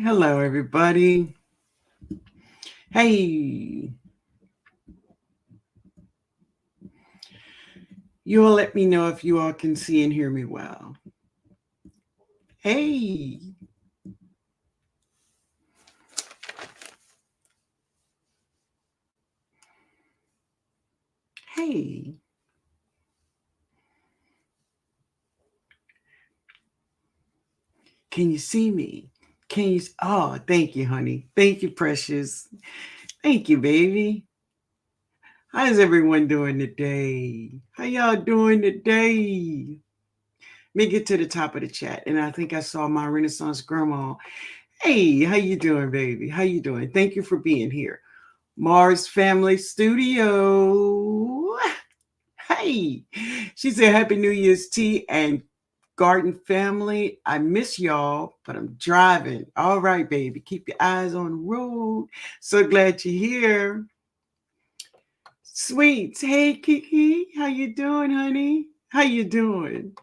Hello, everybody. Hey, you all let me know if you all can see and hear me well. Hey, hey. Can you see me? Can you? Oh, thank you, honey. Thank you, precious. Thank you, baby. How's everyone doing today? How y'all doing today? Let me get to the top of the chat, and I think I saw my Renaissance grandma. Hey, how you doing, baby? How you doing? Thank you for being here. Mars Family Studio. Hey, she said, Happy New Year's tea and garden family. I miss y'all, but I'm driving. All right, baby. Keep your eyes on the road. So glad you're here. Sweets. Hey, Kiki. How you doing, honey? How you doing?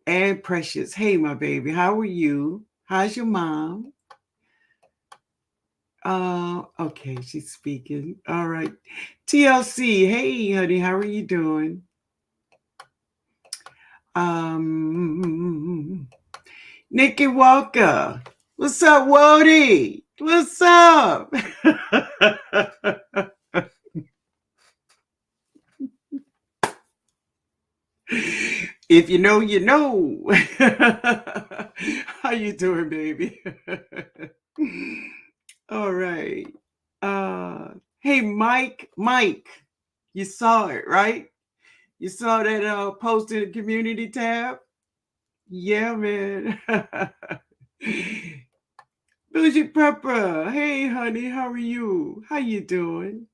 And Precious. Hey, my baby. How are you? How's your mom? Okay, she's speaking. All right. TLC. Hey, honey. How are you doing? Um, Nikki Walker. What's up, Wody? What's up? If you know, you know. How you doing, baby? All right. Hey, Mike. Mike, you saw it, right? You saw that post in the community tab? Yeah, man. Bougie Pepper. Hey, honey, how are you? How you doing?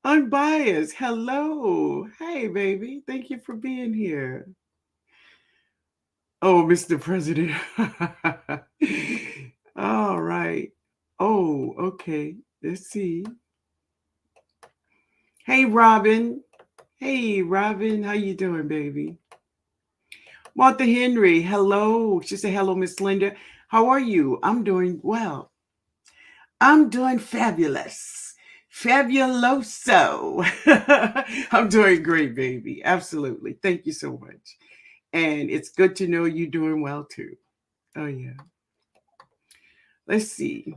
Unbiased. Hello. Hey, baby. Thank you for being here. Oh, Mr. President. All right. Oh, okay. Let's see. Hey, Robin. Hey, Robin. How you doing, baby? Martha Henry. Hello. She said, hello, Miss Linda. How are you? I'm doing well. I'm doing fabulous. Fabuloso. I'm doing great, baby. Absolutely. Thank you so much. And it's good to know you're doing well too. Oh yeah. Let's see.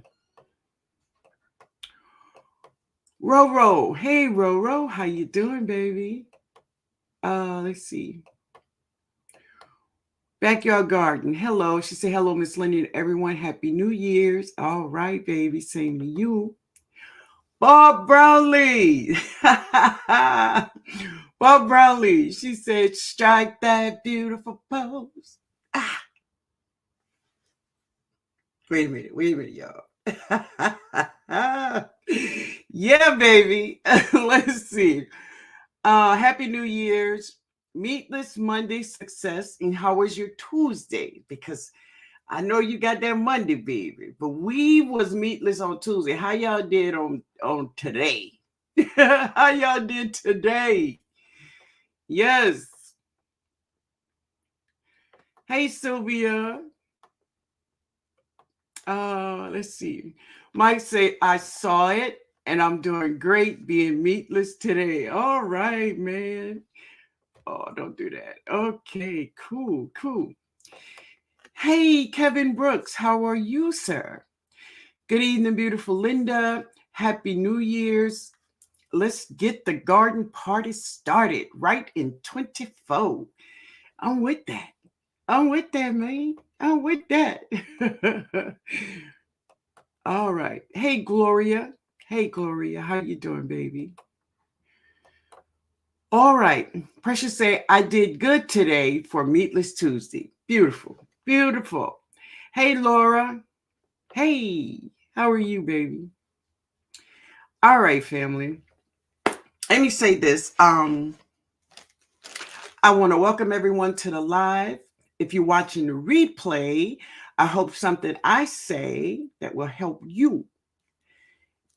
Roro. Hey Roro. How you doing, baby? Let's see. Backyard Garden. Hello. She said, hello, Miss Linda and everyone. Happy New Year's. All right, baby. Same to you. Bob Brownlee. Bob Brownlee. She said, strike that beautiful pose. Ah. Wait a minute, y'all. Yeah, baby. Let's see. Happy New Year's. Meatless Monday success. And how was your Tuesday? Because I know you got that Monday, baby, but we was meatless on Tuesday. How y'all did on today? How y'all did today? Yes. Hey, Sylvia. Let's see. Mike say, I saw it and I'm doing great being meatless today. All right, man. Oh, don't do that. Okay, cool, cool. Hey, Kevin Brooks, how are you, sir? Good evening, beautiful Linda. Happy New Year's. Let's get the garden party started right in 24. I'm with that. I'm with that, man. I'm with that. All right. Hey, Gloria. Hey, Gloria. How you doing, baby? All right. Precious say, I did good today for Meatless Tuesday. Beautiful. Beautiful. Hey, Laura. Hey, how are you, baby? All right, family. Let me say this. I want to welcome everyone to the live. If you're watching the replay, I hope something I say that will help you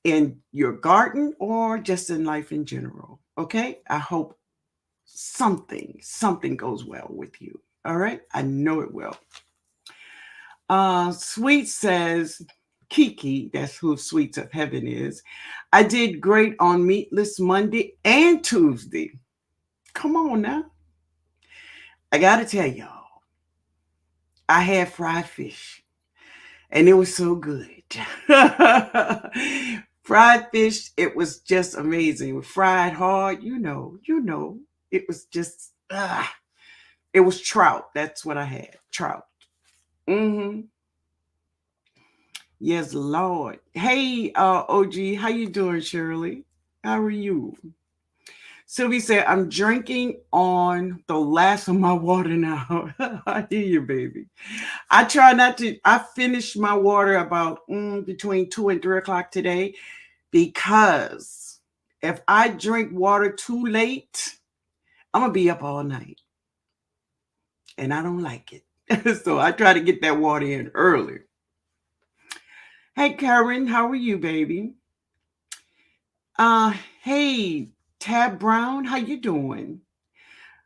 in your garden or just in life in general. Okay? I hope something goes well with you. All right? I know it will. Sweet says, Kiki, that's who Sweets of Heaven is. I did great on Meatless Monday and Tuesday. Come on now. I got to tell y'all, I had fried fish and it was so good. Fried fish, it was just amazing. Fried hard, it was just, it was trout. That's what I had, trout. Mm-hmm. Yes, Lord. Hey, OG, how you doing, Shirley? How are you? Sylvie said, I'm drinking on the last of my water now. I hear you, baby. I try not to, I finished my water about between 2 and 3 o'clock today because if I drink water too late, I'm going to be up all night. And I don't like it. So I try to get that water in early. Hey, Karen, how are you, baby? Uh, hey, Tab Brown, how you doing?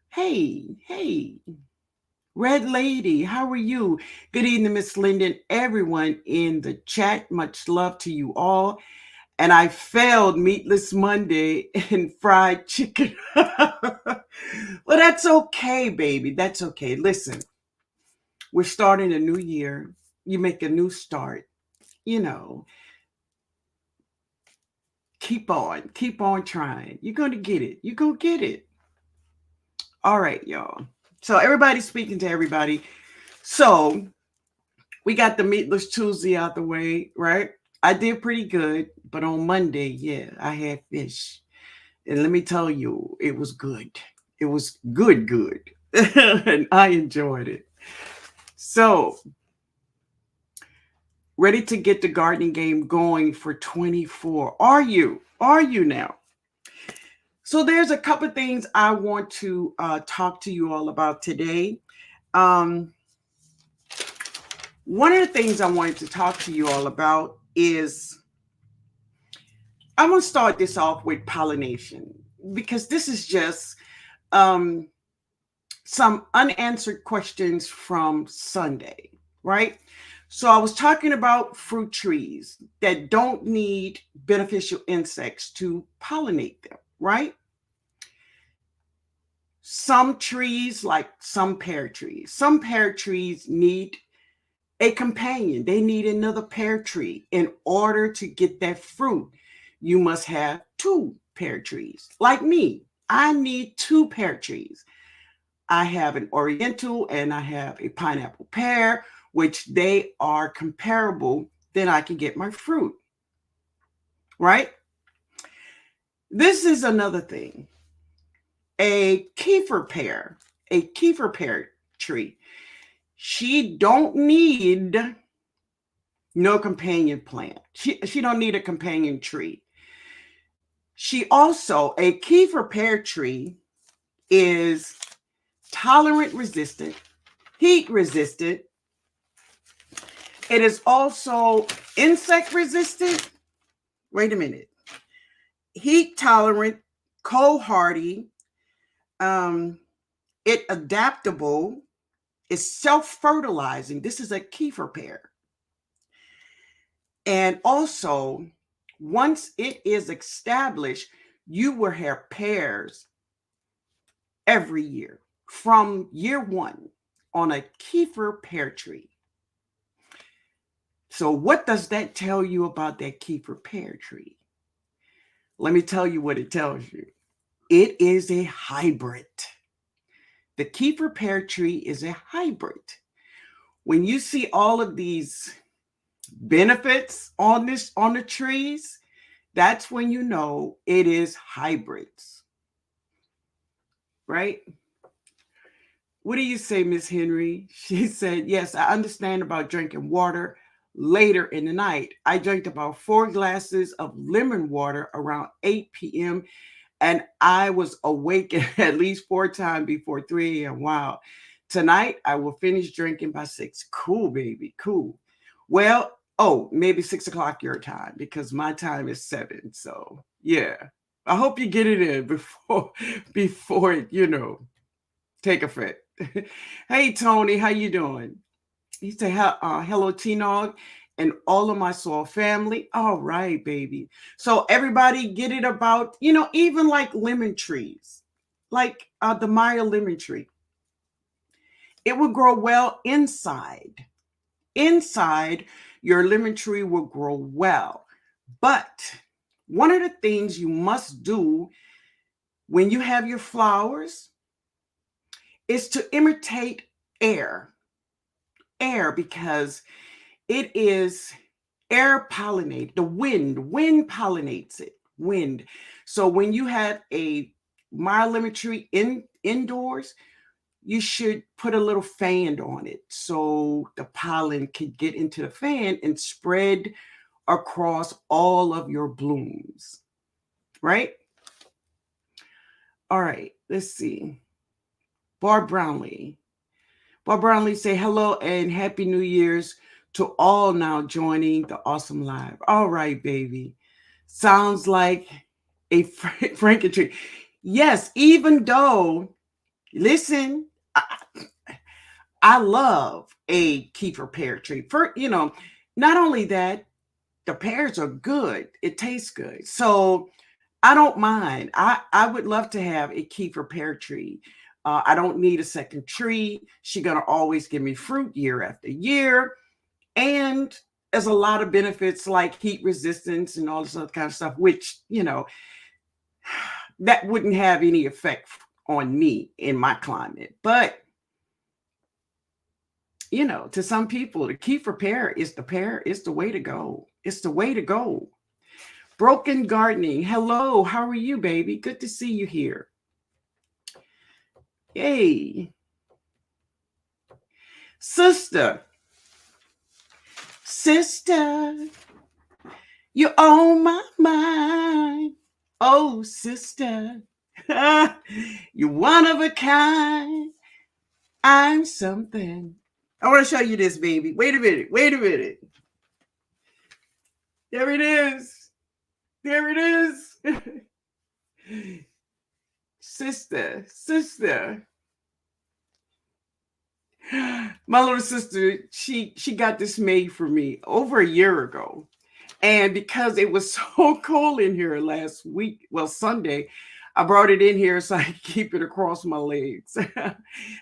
Hey, Red Lady, how are you? Good evening, Miss Linden, everyone in the chat. Much love to you all. And I failed Meatless Monday and fried chicken. Well, that's okay, baby. That's okay. Listen, we're starting a new year. You make a new start. You know, keep on trying. You're going to get it. You're going to get it. All right, y'all. So everybody's speaking to everybody. So we got the Meatless Tuesday out the way, right? I did pretty good, but on Monday, yeah, I had fish. And let me tell you, it was good. It was good. And I enjoyed it. So, ready to get the gardening game going for 24. Are you? Are you now? So, there's a couple of things I want to talk to you all about today. Um, One of the things I wanted to talk to you all about is I want to start this off with pollination because this is just um, some unanswered questions from Sunday, right? So I was talking about fruit trees that don't need beneficial insects to pollinate them, right? Some trees, like some pear trees need a companion. They need another pear tree. In order to get that fruit, you must have two pear trees. Like me, I need two pear trees. I have an Oriental and I have a pineapple pear, which they are comparable. Then I can get my fruit, right? This is another thing. A kefir pear tree. She don't need no companion plant. She don't need a companion tree. She also, a kefir pear tree is tolerant resistant, heat resistant. It is also insect resistant. Wait a minute. Heat tolerant, cold hardy, it adaptable, it's self-fertilizing. This is a kefir pear. And also, once it is established, you will have pears every year from year one on a kefir pear tree. So what does that tell you about that kefir pear tree? Let me tell you what it tells you. It is a hybrid. The kefir pear tree is a hybrid. When you see all of these benefits on the trees, that's when you know it is hybrids. Right? What do you say, Miss Henry? She said, yes, I understand about drinking water later in the night. I drank about 4 glasses of lemon water around 8 p.m. and I was awake at least 4 times before 3 a.m. Wow. Tonight, I will finish drinking by 6. Cool, baby. Cool. Well, maybe 6 o'clock your time because my time is 7. So, yeah. I hope you get it in before it, take effect. Hey, Tony, how you doing? He said, hello, TNOG, and all of my soul family. All right, baby. So everybody get it about, even like lemon trees, like the Maya lemon tree. It will grow well inside. Inside, your lemon tree will grow well. But one of the things you must do when you have your flowers is to imitate air. Air, because it is air pollinate, the wind pollinates it, wind. So when you have a mild lemon tree indoors, you should put a little fan on it so the pollen can get into the fan and spread across all of your blooms, right? All right, let's see. Barb Brownlee. Barb Brownlee say hello and happy New Year's to all now joining the awesome live. All right, baby. Sounds like a Frankentree. Yes, even though, listen, I love a Kiefer pear tree. Not only that, the pears are good. It tastes good. So I don't mind. I would love to have a Kiefer pear tree. I don't need a second tree. She's going to always give me fruit year after year. And there's a lot of benefits like heat resistance and all this other kind of stuff, which, that wouldn't have any effect on me in my climate. But, to some people, the Kiefer pear is the way to go. It's the way to go. Broken Gardening. Hello, how are you, baby? Good to see you here. Yay. Sister, you on my mind. Oh, sister, you're one of a kind. I'm something. I want to show you this, baby. Wait a minute. There it is. Sister. My little sister, she got this made for me over a year ago. And because it was so cold in here last week, well, Sunday, I brought it in here so I could keep it across my legs.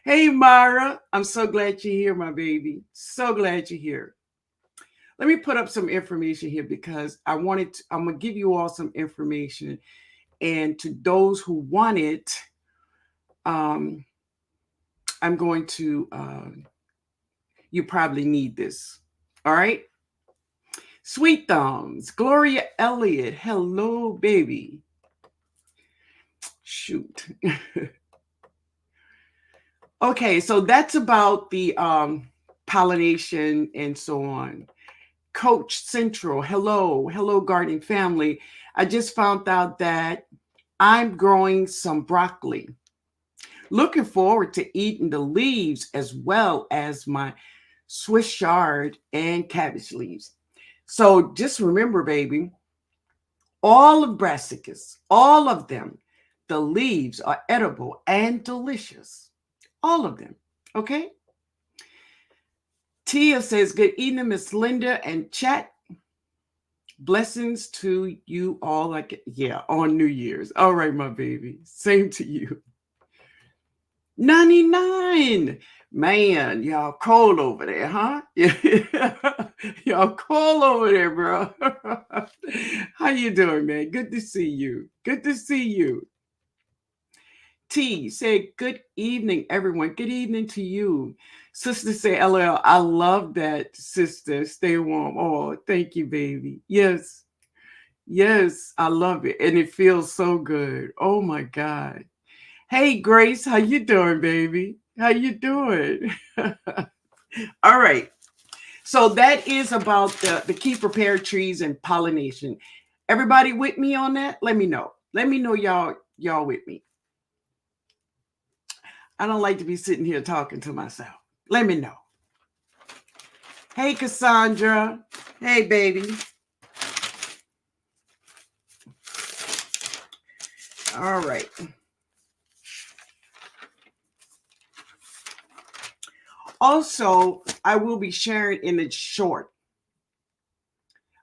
Hey, Mara, I'm so glad you're here, my baby. So glad you're here. Let me put up some information here because I'm going to give you all some information. And to those who want it, I'm going to, you probably need this. All right. Sweet Thumbs, Gloria Elliott. Hello, baby. Shoot. Okay, so that's about the pollination and so on. Coach Central, hello, gardening family. I just found out that I'm growing some broccoli. Looking forward to eating the leaves as well as my Swiss chard and cabbage leaves. So just remember, baby, all of brassicas, all of them, the leaves are edible and delicious. All of them, okay? Tia says, good evening, Miss Linda and chat. Blessings to you all. On New Year's. All right, my baby. Same to you. 99. Man, y'all cold over there, huh? Y'all cold over there, bro. How you doing, man? Good to see you. T say, good evening, everyone. Good evening to you. Sister say, LL, I love that, sister. Stay warm. Oh, thank you, baby. Yes, I love it. And it feels so good. Oh, my God. Hey, Grace, how you doing, baby? How you doing? All right. So that is about the Kiefer pear trees and pollination. Everybody with me on that? Let me know. Let me know y'all with me. I don't like to be sitting here talking to myself. Let me know. Hey, Cassandra. Hey, baby. All right. Also, I will be sharing in the short.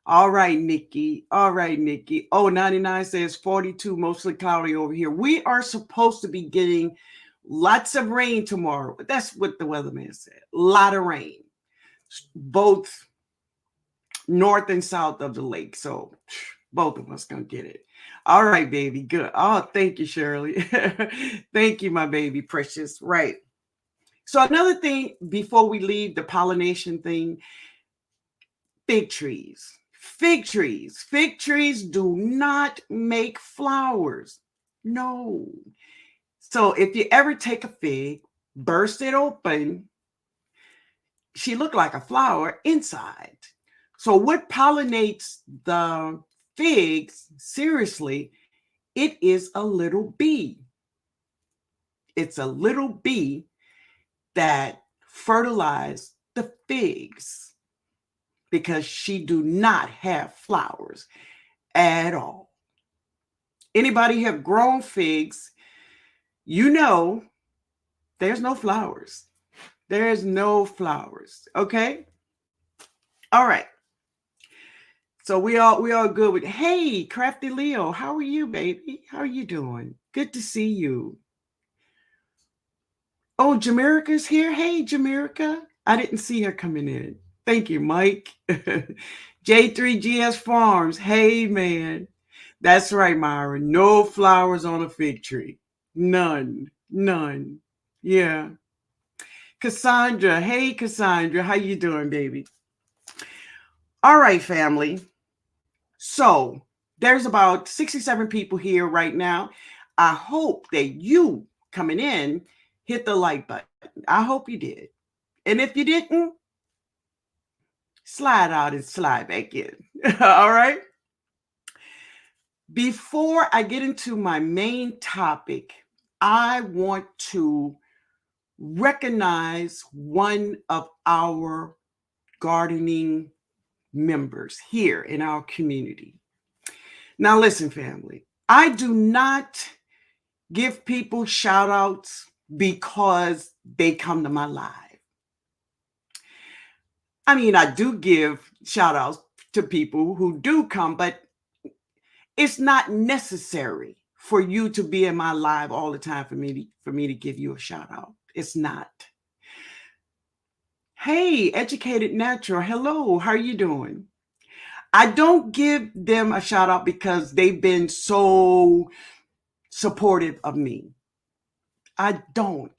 All right, Nikki. All right, Nikki. Oh, 99 says 42, mostly cloudy over here. We are supposed to be getting lots of rain tomorrow. That's what the weatherman said. A lot of rain, both north and south of the lake. So both of us gonna get it. All right, baby. Good. Oh, thank you, Shirley. Thank you, my baby, precious. Right. So another thing before we leave the pollination thing, fig trees. Fig trees. Fig trees do not make flowers. No. So if you ever take a fig, burst it open, she looked like a flower inside. So what pollinates the figs, seriously, it is a little bee. It's a little bee that fertilized the figs because she do not have flowers at all. Anybody have grown figs, you know there's no flowers. There's no flowers. Okay? All right. So we all good with, hey, Crafty Leo, how are you, baby? How are you doing? Good to see you. Oh, Jamaica's here. Hey, Jamaica. I didn't see her coming in. Thank you, Mike. J3GS Farms. Hey, man. That's right, Myra. No flowers on a fig tree. None. None. Yeah. Cassandra. Hey, Cassandra. How you doing, baby? All right, family. So there's about 67 people here right now. I hope that you coming in hit the like button. I hope you did. And if you didn't, slide out and slide back in. All right. Before I get into my main topic, I want to recognize one of our gardening members here in our community. Now, listen, family, I do not give people shout outs because they come to my live. I mean, I do give shout outs to people who do come, but it's not necessary for you to be in my live all the time for me to give you a shout out. It's not. Hey, Educated Natural, hello, how are you doing? I don't give them a shout out because they've been so supportive of me. I don't.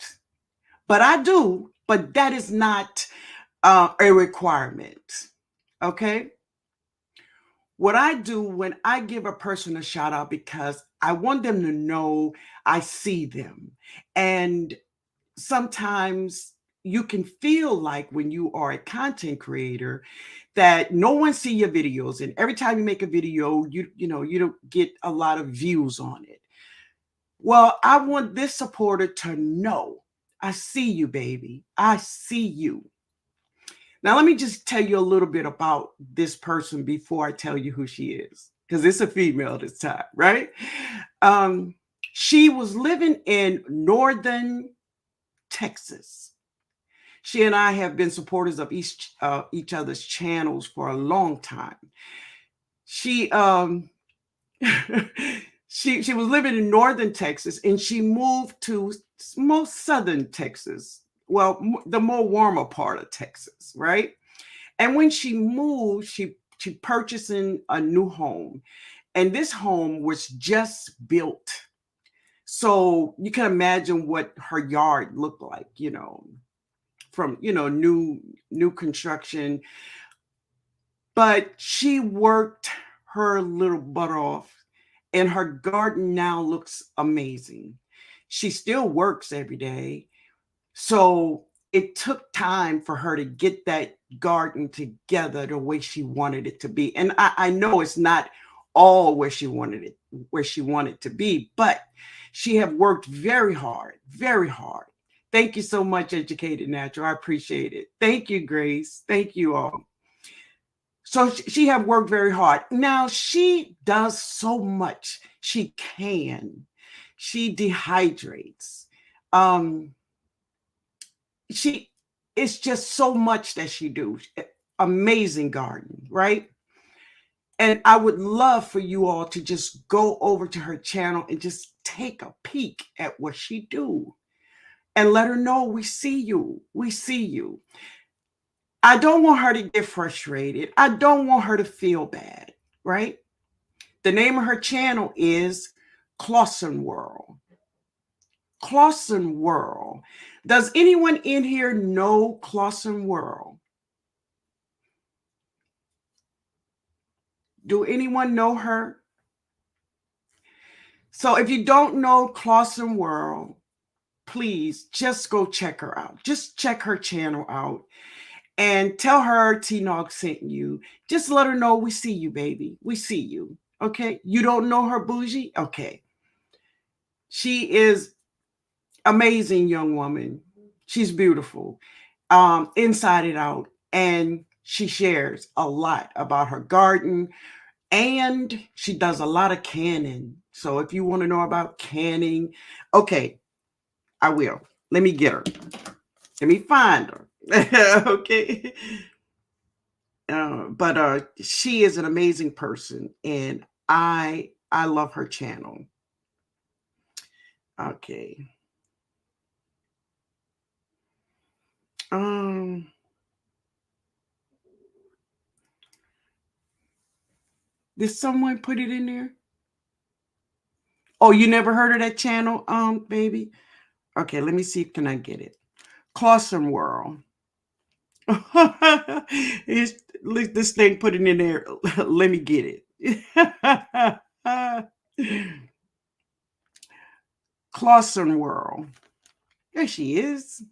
But I do, but that is not a requirement. Okay? What I do when I give a person a shout out, because I want them to know I see them. And sometimes you can feel like when you are a content creator that no one see your videos, and every time you make a video, you don't get a lot of views on it. Well, I want this supporter to know I see you, baby. I see you. Now, let me just tell you a little bit about this person before I tell you who she is, because it's a female this time, right? She was living in northern Texas. She and I have been supporters of each other's channels for a long time. She she was living in northern Texas, and she moved to most southern Texas. Well, the more warmer part of Texas, right? And when she moved, she purchasing a new home, and this home was just built. So you can imagine what her yard looked like, from new construction. But she worked her little butt off, and her garden now looks amazing. She still works every day. So it took time for her to get that garden together the way she wanted it to be. And I know it's not all where she wanted to be, but she have worked very hard, very hard. Thank you so much, Educated Natural. I appreciate it. Thank you, Grace. Thank you all. So she have worked very hard. Now she does so much. She can. She dehydrates. She it's just so much that she do. Amazing garden, right? And I would love for you all to just go over to her channel and just take a peek at what she do and let her know we see you. We see you. I don't want her to get frustrated. I don't want her to feel bad, right? The name of her channel is Clausen World. Clausen World. Does anyone in here know Clausen World? Do anyone know her? So if you don't know Clausen World, please just go check her out. Just check her channel out and tell her TNOG sent you. Just let her know we see you, baby. We see you. Okay. You don't know her, Bougie? Okay. She is amazing young woman. She's beautiful, inside and out. And she shares a lot about her garden, and she does a lot of canning. So if you want to know about canning, okay, I will. Let me get her. Let me find her. Okay. But she is an amazing person, and I love her channel. Okay. Um. Did someone put it in there? Oh, you never heard of that channel, baby? Okay, let me see. Can I get it? Clausen World. This thing put it in there. Let me get it. Clausen World. There she is.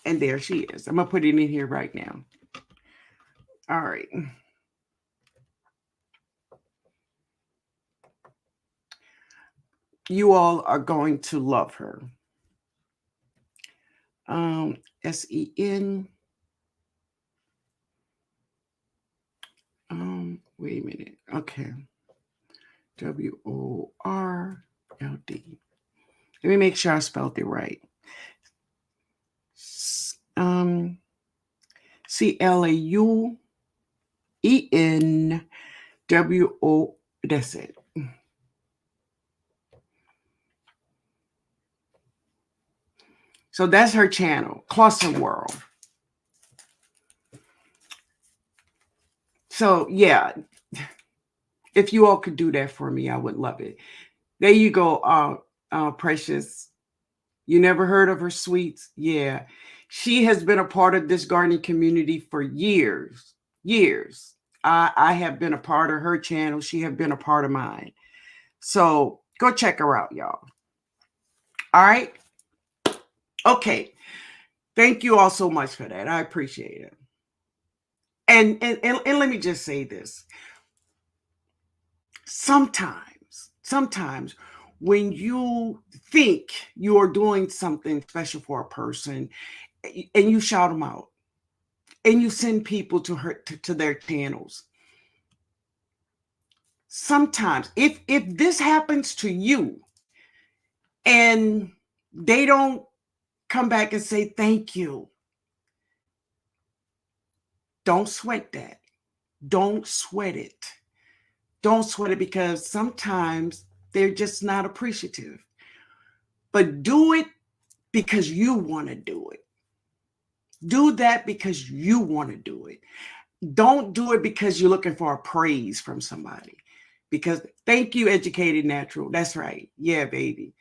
And there she is. I'm going to put it in here right now. All right. You all are going to love her. SEN. Wait a minute. Okay. WORLD. Let me make sure I spelled it right. CLAUENWO. That's it. So that's her channel, Clausen World. So yeah, if you all could do that for me, I would love it. There you go, Precious. You never heard of her sweets? Yeah. She has been a part of this gardening community for years. Years. I have been a part of her channel. She have been a part of mine. So go check her out, y'all. All right. Okay. Thank you all so much for that. I appreciate it. And let me just say this. Sometimes when you think you are doing something special for a person and you shout them out and you send people to their channels, sometimes if this happens to you and they don't come back and say thank you, don't sweat that. Don't sweat it. Don't sweat it, because sometimes they're just not appreciative. But do it because you want to do it. Do that because you want to do it. Don't do it because you're looking for a praise from somebody. Because thank you, Educated Natural. That's right. Yeah, baby.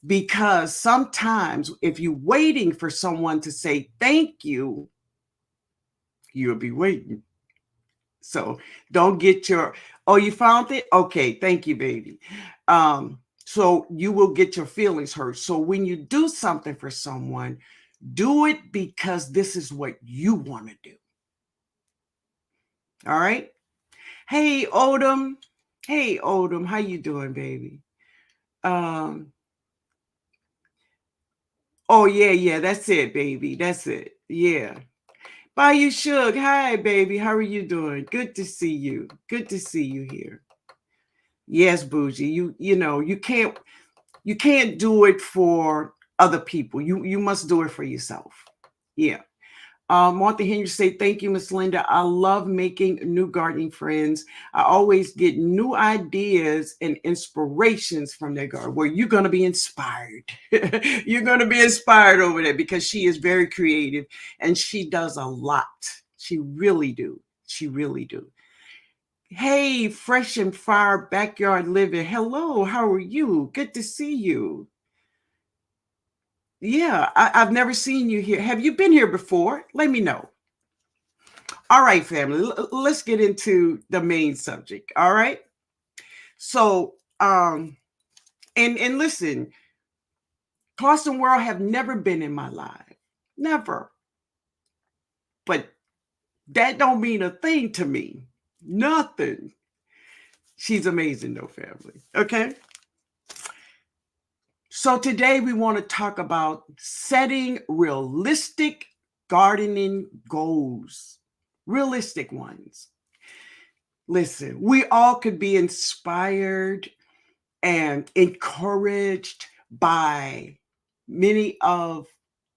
Because sometimes if you're waiting for someone to say thank you, you'll be waiting. So don't get your, oh, you found it? Okay, thank you, baby. So you will get your feelings hurt. So when you do something for someone, do it because this is what you want to do. All right? Hey, Odom. Hey, Odom. How you doing, baby? Oh, yeah. That's it, baby. That's it. Yeah. Bayou Shug. Hi, baby. How are you doing? Good to see you. Good to see you here. Yes, Bougie. You know, you can't do it for other people. You must do it for yourself. Yeah. Martha Henry say, thank you, Miss Linda. I love making new gardening friends. I always get new ideas and inspirations from their garden. Well, you're going to be inspired. You're going to be inspired over there because she is very creative and she does a lot. She really do. She really do. Hey, fresh and fire backyard living. Hello, how are you? Good to see you. Yeah, I've never seen you here. Have you been here before? Let me know. All right, family, let's get into the main subject. All right. So, and listen, Clarkson World have never been in my life. Never. But that don't mean a thing to me. Nothing. She's amazing though, family. Okay. So today we want to talk about setting realistic gardening goals. Realistic ones. Listen, we all could be inspired and encouraged by many of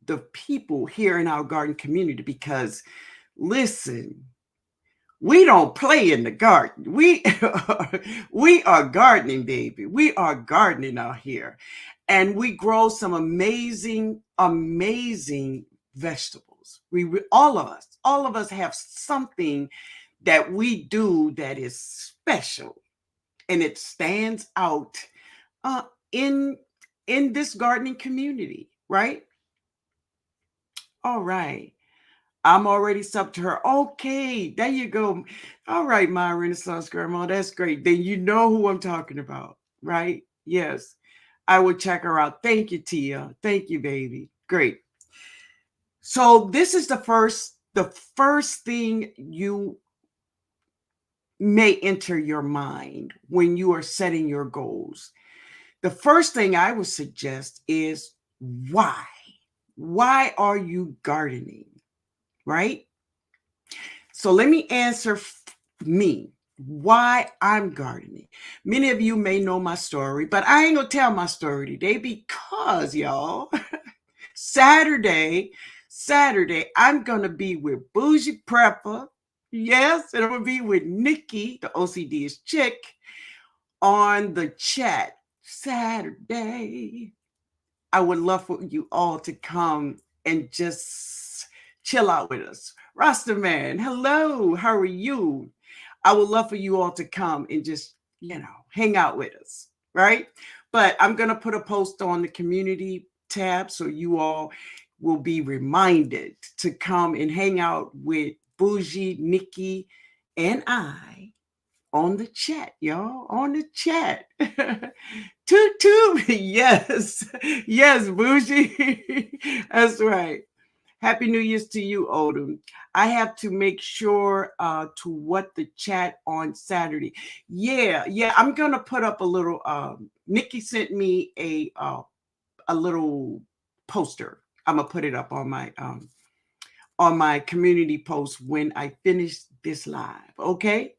the people here in our garden community because, listen, we don't play in the garden. We are gardening, baby. We are gardening out here. And we grow some amazing, amazing vegetables. All of us have something that we do that is special and it stands out uh, in this gardening community, right? All right. I'm already sub to her. Okay, there you go. All right, my Renaissance grandma, that's great. Then you know who I'm talking about, right? Yes, I will check her out. Thank you, Tia. Thank you, baby. Great. So this is the first thing you may enter your mind when you are setting your goals. The first thing I would suggest is why? Why are you gardening? Right? So let me answer me why I'm gardening. Many of you may know my story, but I ain't gonna tell my story today because y'all, Saturday, I'm gonna be with Bougie Prepper. Yes, and I'm gonna be with Nikki, the OCD's chick, on the chat Saturday. I would love for you all to come and just chill out with us. Rasta man, hello, how are you? I would love for you all to come and just, hang out with us, right? But I'm going to put a post on the community tab so you all will be reminded to come and hang out with Bougie, Nikki, and I on the chat, y'all, on the chat. Toot toot. Yes. Yes, Bougie. That's right. Happy New Year's to you, Odom. I have to make sure to what the chat on Saturday. Yeah. I'm gonna put up a little. Nikki sent me a little poster. I'm gonna put it up on my community post when I finish this live. Okay.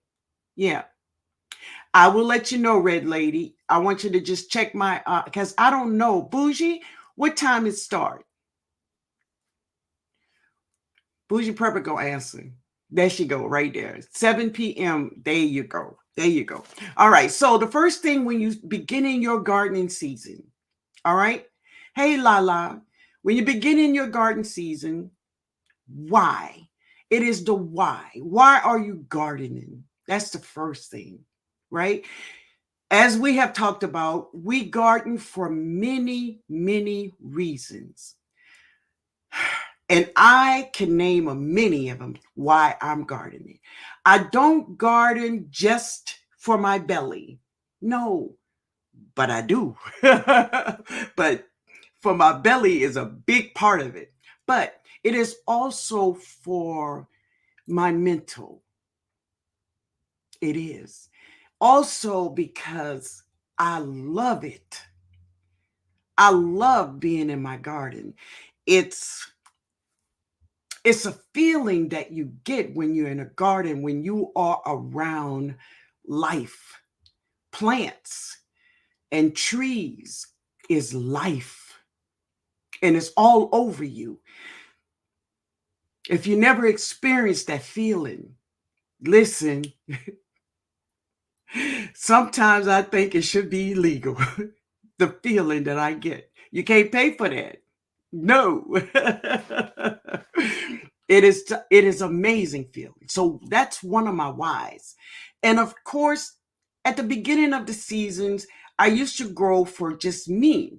Yeah. I will let you know, Red Lady. I want you to just check my because I don't know. Bougie, what time it start? Bougie Prepper go answer. There she go, right there. 7 p.m. There you go. There you go. All right. So the first thing when you beginning your gardening season, all right. Hey Lala, when you beginning your garden season, why? It is the why. Why are you gardening? That's the first thing, right? As we have talked about, we garden for many, many reasons. And I can name a many of them why I'm gardening. I don't garden just for my belly. No, but I do. But for my belly is a big part of it. But it is also for my mental. It is. Also because I love it. I love being in my garden. It's a feeling that you get when you're in a garden, when you are around life. Plants and trees is life. and it's all over you. If you never experienced that feeling, listen, sometimes I think it should be illegal. The feeling that I get. You can't pay for that. No. It is amazing feeling. So that's one of my whys. And of course, at the beginning of the seasons, I used to grow for just me.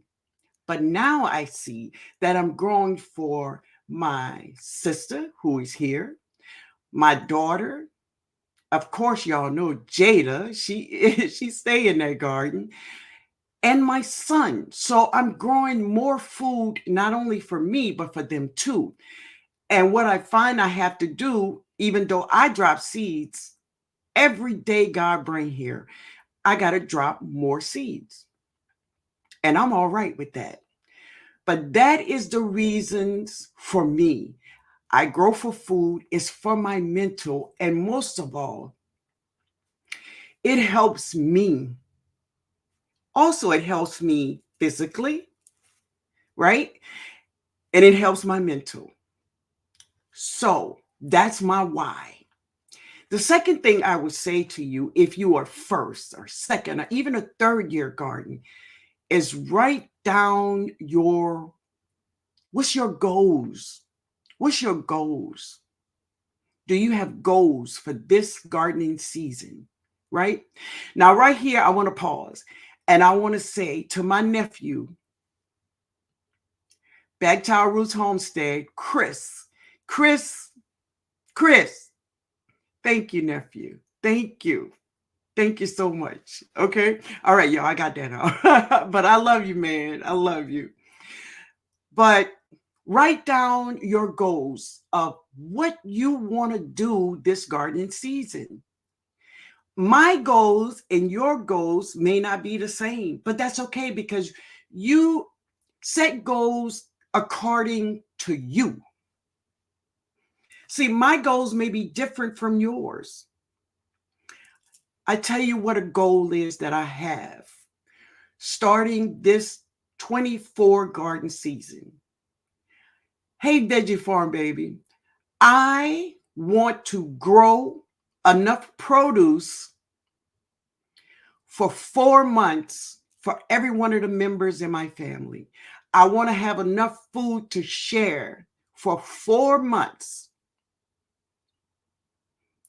But now I see that I'm growing for my sister who is here, my daughter. Of course, y'all know Jada. She stay in that garden, and my son. So I'm growing more food, not only for me, but for them too. And what I find I have to do, even though I drop seeds, every day God bring here, I got to drop more seeds. And I'm all right with that. But that is the reasons for me. I grow for food, it's for my mental, and most of all, it helps me. Also, it helps me physically, right? And it helps my mental. So that's my why. The second thing I would say to you, if you are first or second or even a third year garden, is write down what's your goals? What's your goals? Do you have goals for this gardening season? Right? Now, right here, I want to pause and I want to say to my nephew, Back to Our Roots Homestead, Chris, Chris, thank you, nephew. Thank you. Thank you so much. Okay. All right, y'all. I got that out. But I love you, man. I love you. But write down your goals of what you want to do this gardening season. My goals and your goals may not be the same, but that's okay because you set goals according to you. See, my goals may be different from yours. I tell you what a goal is that I have starting this 24 garden season. Hey, Veggie Farm Baby, I want to grow enough produce for 4 months for every one of the members in my family. I want to have enough food to share for 4 months.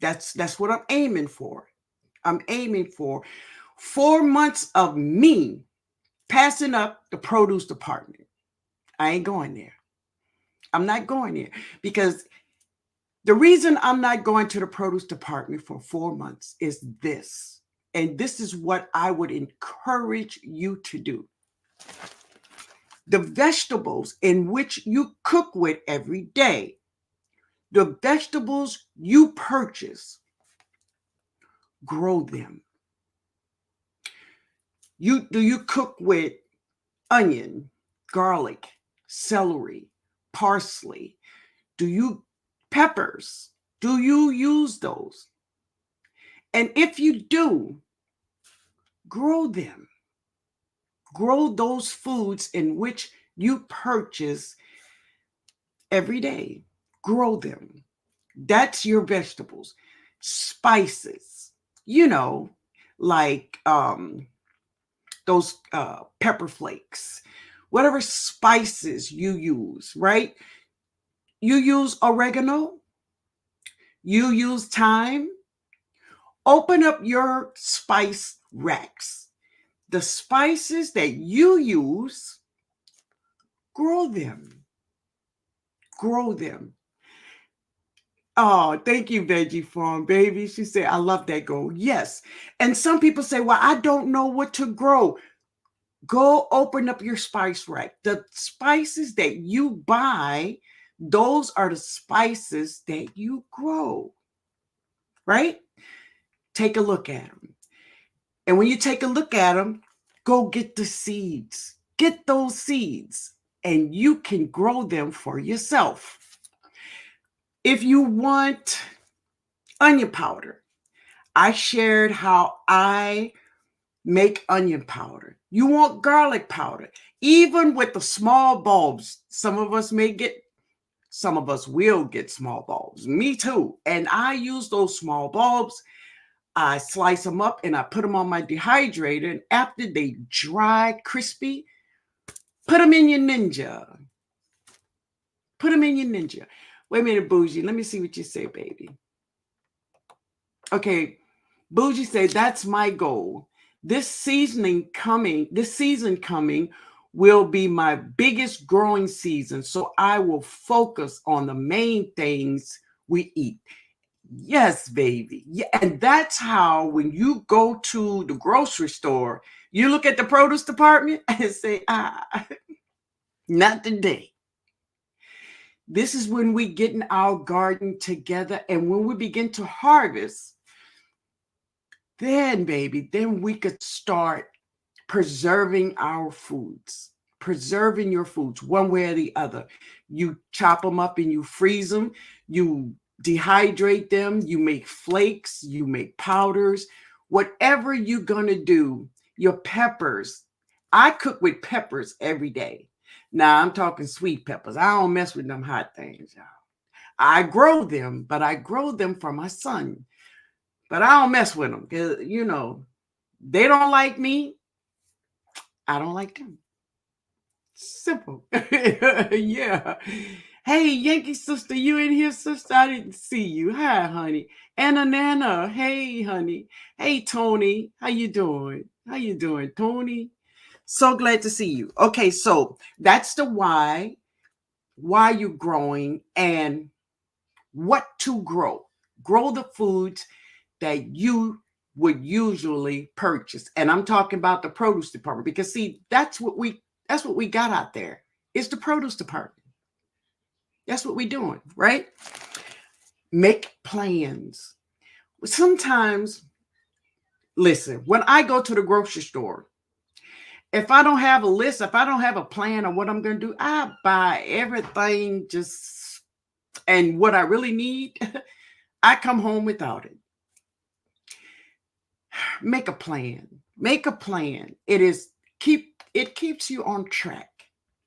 That's what I'm aiming for. I'm aiming for 4 months of me passing up the produce department. I ain't going there. I'm not going there because the reason I'm not going to the produce department for 4 months is this. And this is what I would encourage you to do. The vegetables in which you cook with every day, the vegetables you purchase, grow them. Do you cook with onion, garlic, celery, parsley? Do you peppers? Do you use those? And if you do, grow them. Grow those foods in which you purchase every day. Grow them. That's your vegetables. Spices, like those pepper flakes, whatever spices you use, right? You use oregano, you use thyme. Open up your spice racks. The spices that you use, grow them. Grow them. Oh, thank you, Veggie Farm Baby. She said, I love that goal. Yes. And some people say, well, I don't know what to grow. Go open up your spice rack. The spices that you buy, those are the spices that you grow, right? Take a look at them. And when you take a look at them, go get the seeds. Get those seeds and you can grow them for yourself. If you want onion powder, I shared how I Make onion powder. You want garlic powder. Even with the small bulbs, some of us may get, some of us will get small bulbs. Me too. And I use those small bulbs. I slice them up and I put them on my dehydrator. And after they dry, crispy, put them in your Ninja. Put them in your Ninja. Wait a minute, Bougie. Let me see what you say, baby. Okay. Bougie said, that's my goal. This season coming will be my biggest growing season. So I will focus on the main things we eat. Yes, baby. Yeah, and that's how when you go to the grocery store, you look at the produce department and say, not today. This is when we get in our garden together, and when we begin to harvest, then, baby, then we could start preserving our foods, preserving your foods one way or the other. You chop them up and you freeze them, you dehydrate them, you make flakes, you make powders, whatever you're going to do. Your peppers, I cook with peppers every day. Now I'm talking sweet peppers. I don't mess with them hot things, y'all. I grow them, but I grow them for my son. But I don't mess with them because, they don't like me. I don't like them. Simple. Yeah. Hey, Yankee sister, you in here, sister? I didn't see you. Hi, honey. Anna Nana. Hey, honey. Hey, Tony. How you doing? How you doing, Tony? So glad to see you. Okay, so that's the why you're growing and what to grow. Grow the foods that you would usually purchase. And I'm talking about the produce department because see, that's what we got out there. It's the produce department. That's what we're doing, right? Make plans. Sometimes, listen, when I go to the grocery store, if I don't have a list, if I don't have a plan of what I'm going to do, I buy everything just, and what I really need, I come home without it. Make a plan. Make a plan. It keeps you on track.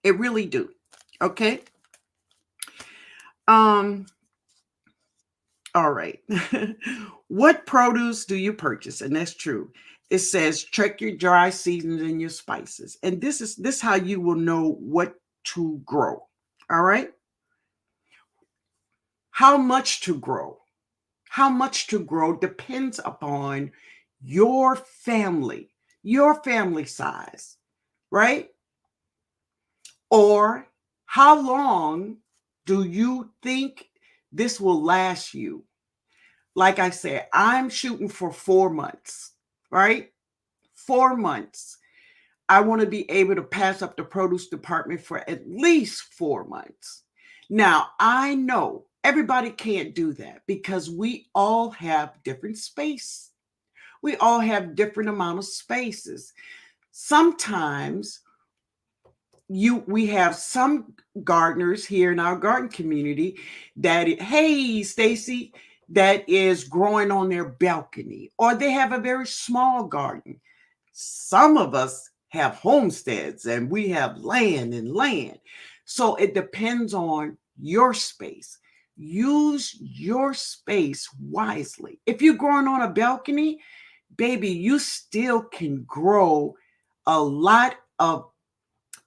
It really do. Okay. All right. What produce do you purchase? And that's true. It says check your dry seasons and your spices. And this is how you will know what to grow. All right. How much to grow? How much to grow depends upon your family size, right? Or how long do you think this will last you? Like I said, I'm shooting for 4 months, right? 4 months. I want to be able to pass up the produce department for at least 4 months. Now, I know everybody can't do that because we all have different space. We all have different amount of spaces. Sometimes we have some gardeners here in our garden community hey, Stacy, that is growing on their balcony, or they have a very small garden. Some of us have homesteads and we have land and land. So it depends on your space. Use your space wisely. If you're growing on a balcony, baby, you still can grow a lot of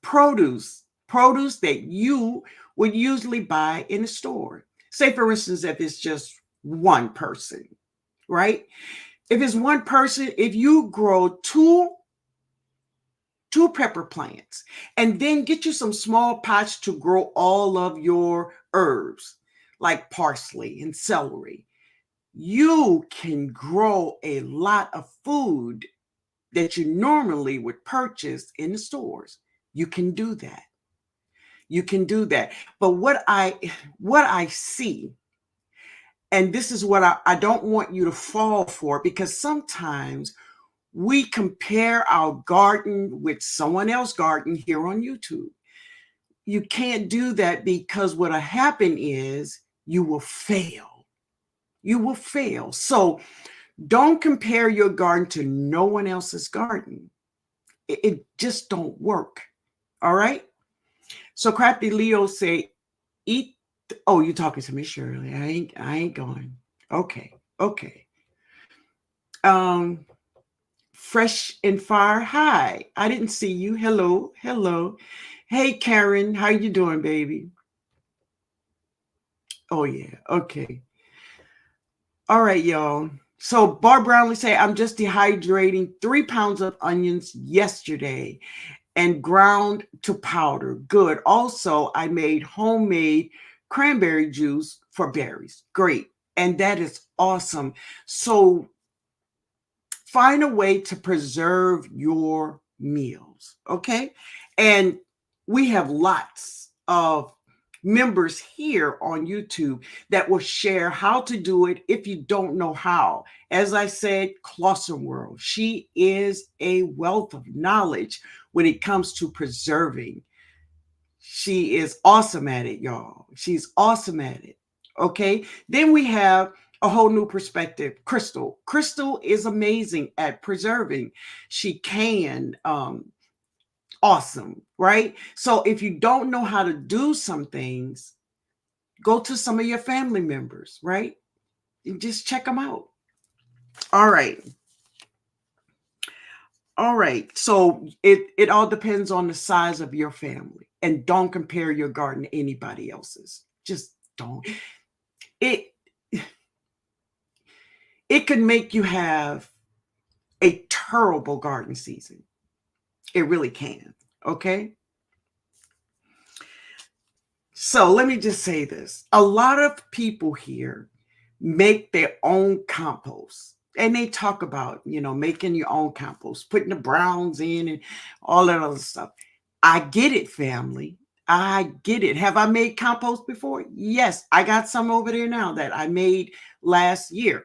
produce that you would usually buy in a store. Say, for instance, if it's just one person, right? If it's one person, if you grow two pepper plants and then get you some small pots to grow all of your herbs like parsley and celery, you can grow a lot of food that you normally would purchase in the stores. You can do that. You can do that. But what I see, and this is what I don't want you to fall for, because sometimes we compare our garden with someone else's garden here on YouTube. You can't do that because what'll happen is you will fail. You will fail. So Don't compare your garden to no one else's garden. It just don't work. All right. So Crafty Leo say, eat. Oh, you talking to me, Shirley? I ain't going. Okay. Okay. Um, Fresh and Fire. Hi. I didn't see you. Hello. Hello. Hey, Karen. How you doing, baby? Oh yeah. Okay. All right, y'all. So Barb Brownlee say, I'm just dehydrating 3 pounds of onions yesterday and ground to powder. Good. Also, I made homemade cranberry juice for berries. Great. And that is awesome. So find a way to preserve your meals. Okay. And we have lots of members here on YouTube that will share how to do it if you don't know how. As I said, Clausen World, she is a wealth of knowledge when it comes to preserving. She is awesome at it, y'all. She's awesome at it. Okay. Then we have a whole new perspective. Crystal. Crystal is amazing at preserving. She can awesome, right? So if you don't know how to do some things, go to some of your family members, right? And just check them out. All right. All right. So it all depends on the size of your family. And don't compare your garden to anybody else's. Just don't. It it could make you have a terrible garden season. It really can. Okay. So let me just say this. A lot of people here make their own compost. And they talk about, making your own compost, putting the browns in and all that other stuff. I get it, family. I get it. Have I made compost before? Yes, I got some over there now that I made last year.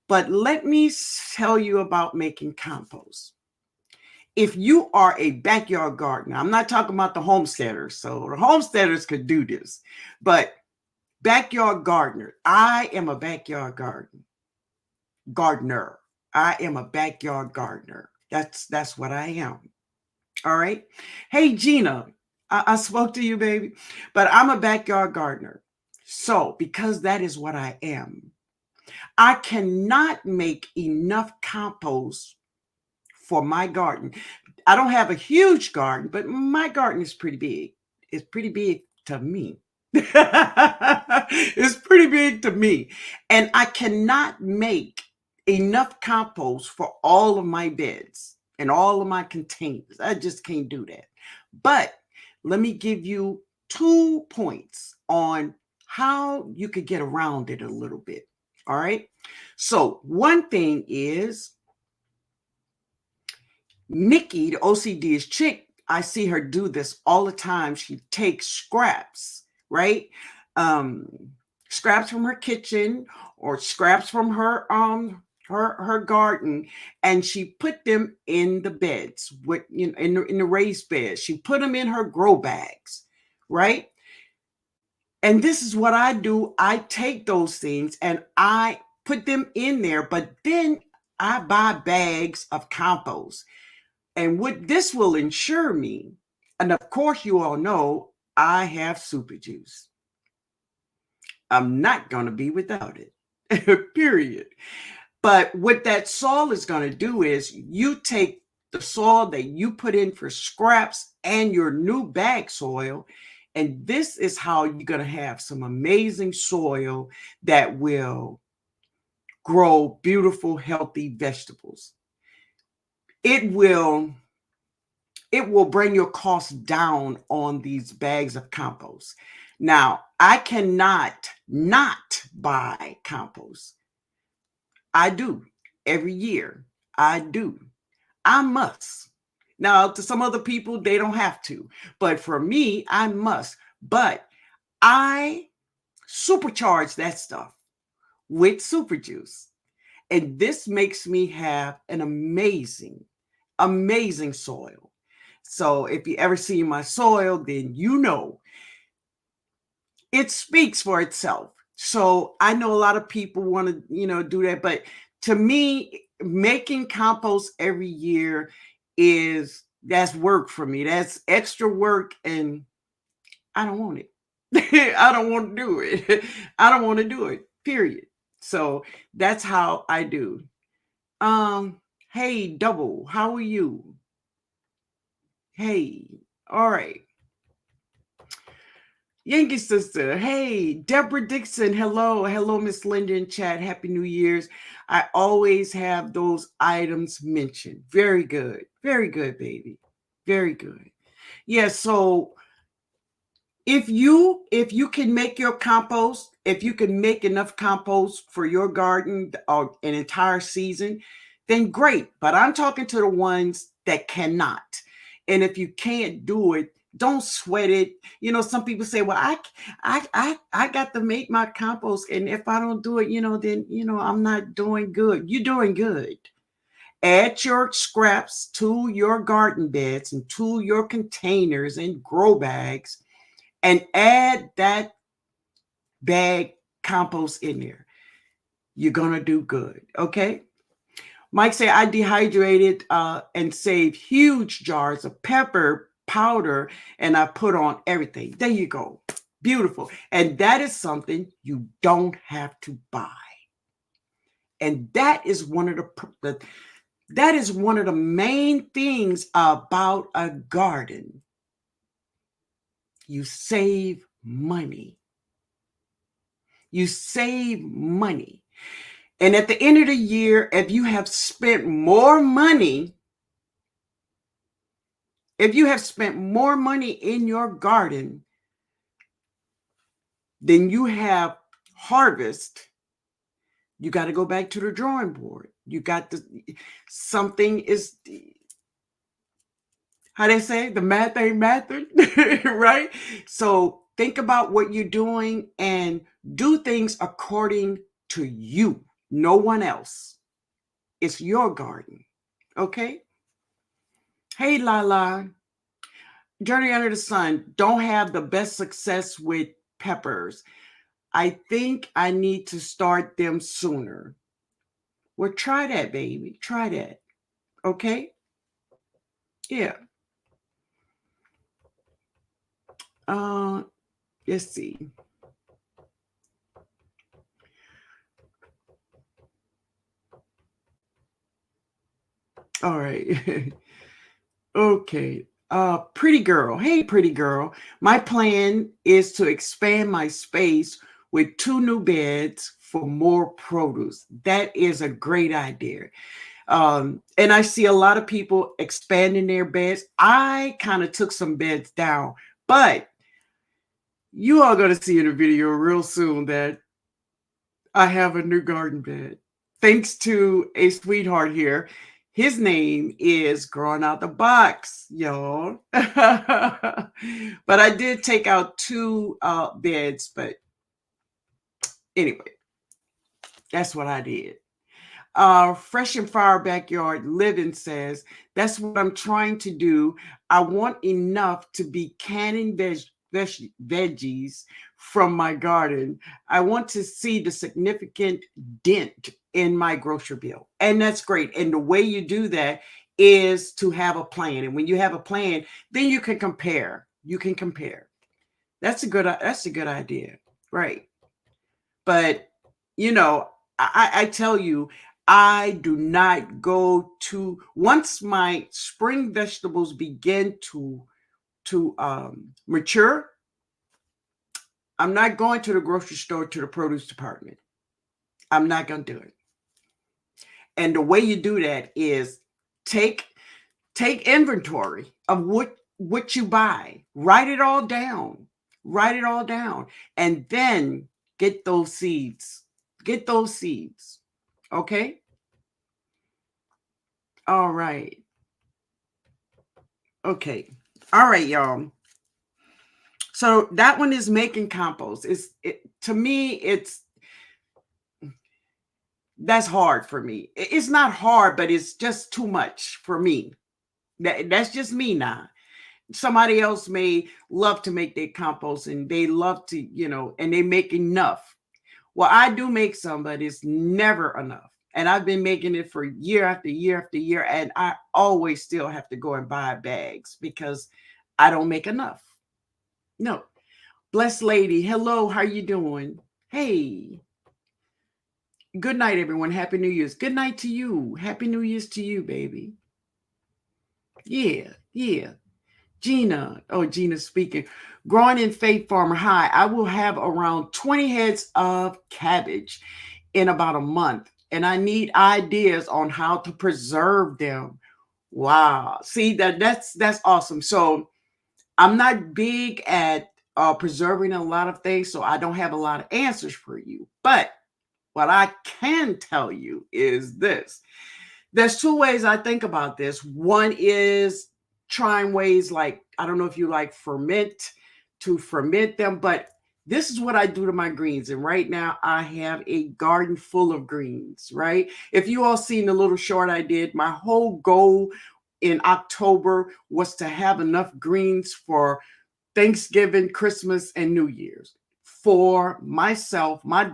But let me tell you about making compost. If you are a backyard gardener, I'm not talking about the homesteaders. So the homesteaders could do this, but backyard gardener, I am a backyard gardener. I am a backyard gardener. That's what I am. All right. Hey, Gina, I spoke to you, baby, but I'm a backyard gardener. So because that is what I am, I cannot make enough compost for my garden. I don't have a huge garden, but my garden is pretty big. It's pretty big to me. It's pretty big to me. And I cannot make enough compost for all of my beds and all of my containers. I just can't do that. But let me give you 2 points on how you could get around it a little bit. All right. So, one thing is Nikki, the OCD's chick, I see her do this all the time. She takes scraps, right? Um, Scraps from her kitchen or scraps from her garden, and she put them in the beds with in the raised beds. She put them in her grow bags, right? And this is what I do. I take those things and I put them in there, but then I buy bags of compost. And what this will ensure me, and of course, you all know I have super juice. I'm not going to be without it, period. But what that soil is going to do is you take the soil that you put in for scraps and your new bag soil, and this is how you're going to have some amazing soil that will grow beautiful, healthy vegetables. It will bring your costs down on these bags of compost. Now, I cannot not buy compost. I do every year. I do. I must. Now, to some other people, they don't have to. But for me, I must. But I supercharge that stuff with super juice. And this makes me have an amazing, amazing soil. So if you ever see my soil, then you know it speaks for itself. So I know a lot of people want to, do that, but to me, making compost every year that's work for me. That's extra work, and I don't want it. I don't want to do it. I don't want to do it. Period. So that's how I do. Um, hey, double, how are you? Hey, all right. Yankee sister, hey, Deborah Dixon, hello, hello, Miss Linda in chat, Happy New Year's. I always have those items mentioned. Very good, baby, very good. Yeah, so if you can make your compost, if you can make enough compost for your garden or an entire season, then great. But I'm talking to the ones that cannot. And if you can't do it, don't sweat it. Some people say, well, I got to make my compost, and if I don't do it, then I'm not doing good. You're doing good. Add your scraps to your garden beds and to your containers and grow bags, and add that bag compost in there. You're going to do good. Okay. Mike say, I dehydrated and saved huge jars of pepper powder, and I put on everything. There you go. Beautiful. And that is something you don't have to buy. And that is one of the main things about a garden. You save money. You save money. And at the end of the year, if you have spent more money in your garden than you have harvest, you got to go back to the drawing board. Something is, how they say, the math ain't mathing, right? So think about what you're doing and do things according to you, no one else. It's your garden, okay? Hey, Lala. Journey Under the Sun, don't have the best success with peppers. I think I need to start them sooner. Well, try that, baby. Try that. Okay? Yeah. Let's see. All right. Okay. Pretty girl. Hey, pretty girl. My plan is to expand my space with 2 new beds for more produce. That is a great idea. And I see a lot of people expanding their beds. I kind of took some beds down, but you are going to see in a video real soon that I have a new garden bed. Thanks to a sweetheart here. His name is Growing Out the Box, y'all. But I did take out 2 beds, but anyway, that's what I did. Fresh and Fire Backyard Living says, that's what I'm trying to do. I want enough to be canning veggies from my garden. I want to see the significant dent in my grocery bill. And that's great. And the way you do that is to have a plan. And when you have a plan, then you can compare. That's a good idea. Right. But, I tell you, I do not go to, once my spring vegetables begin to mature, I'm not going to the grocery store, to the produce department. I'm not going to do it. And the way you do that is take inventory of what you buy. Write it all down. And then get those seeds. Okay? All right. Okay. All right, y'all. So that one is making compost. To me, that's hard for me. It's not hard, but it's just too much for me. That's just me now. Somebody else may love to make their compost, and they love to, and they make enough. Well, I do make some, but it's never enough. And I've been making it for year after year after year. And I always still have to go and buy bags because I don't make enough. No. Blessed lady. Hello. How you doing? Hey. Good night, everyone. Happy New Year's. Good night to you. Happy New Year's to you, baby. Yeah. Yeah. Gina. Oh, Gina's speaking. Growing in Faith Farmer. Hi. I will have around 20 heads of cabbage in about a month. And I need ideas on how to preserve them. Wow. See, that's awesome. So I'm not big at preserving a lot of things, so I don't have a lot of answers for you. But what I can tell you is this. There's two ways I think about this. One is trying ways like, I don't know if you like to ferment them, but this is what I do to my greens. And right now I have a garden full of greens, right? If you all seen the little short I did, my whole goal in October was to have enough greens for Thanksgiving, Christmas, and New Year's for myself, and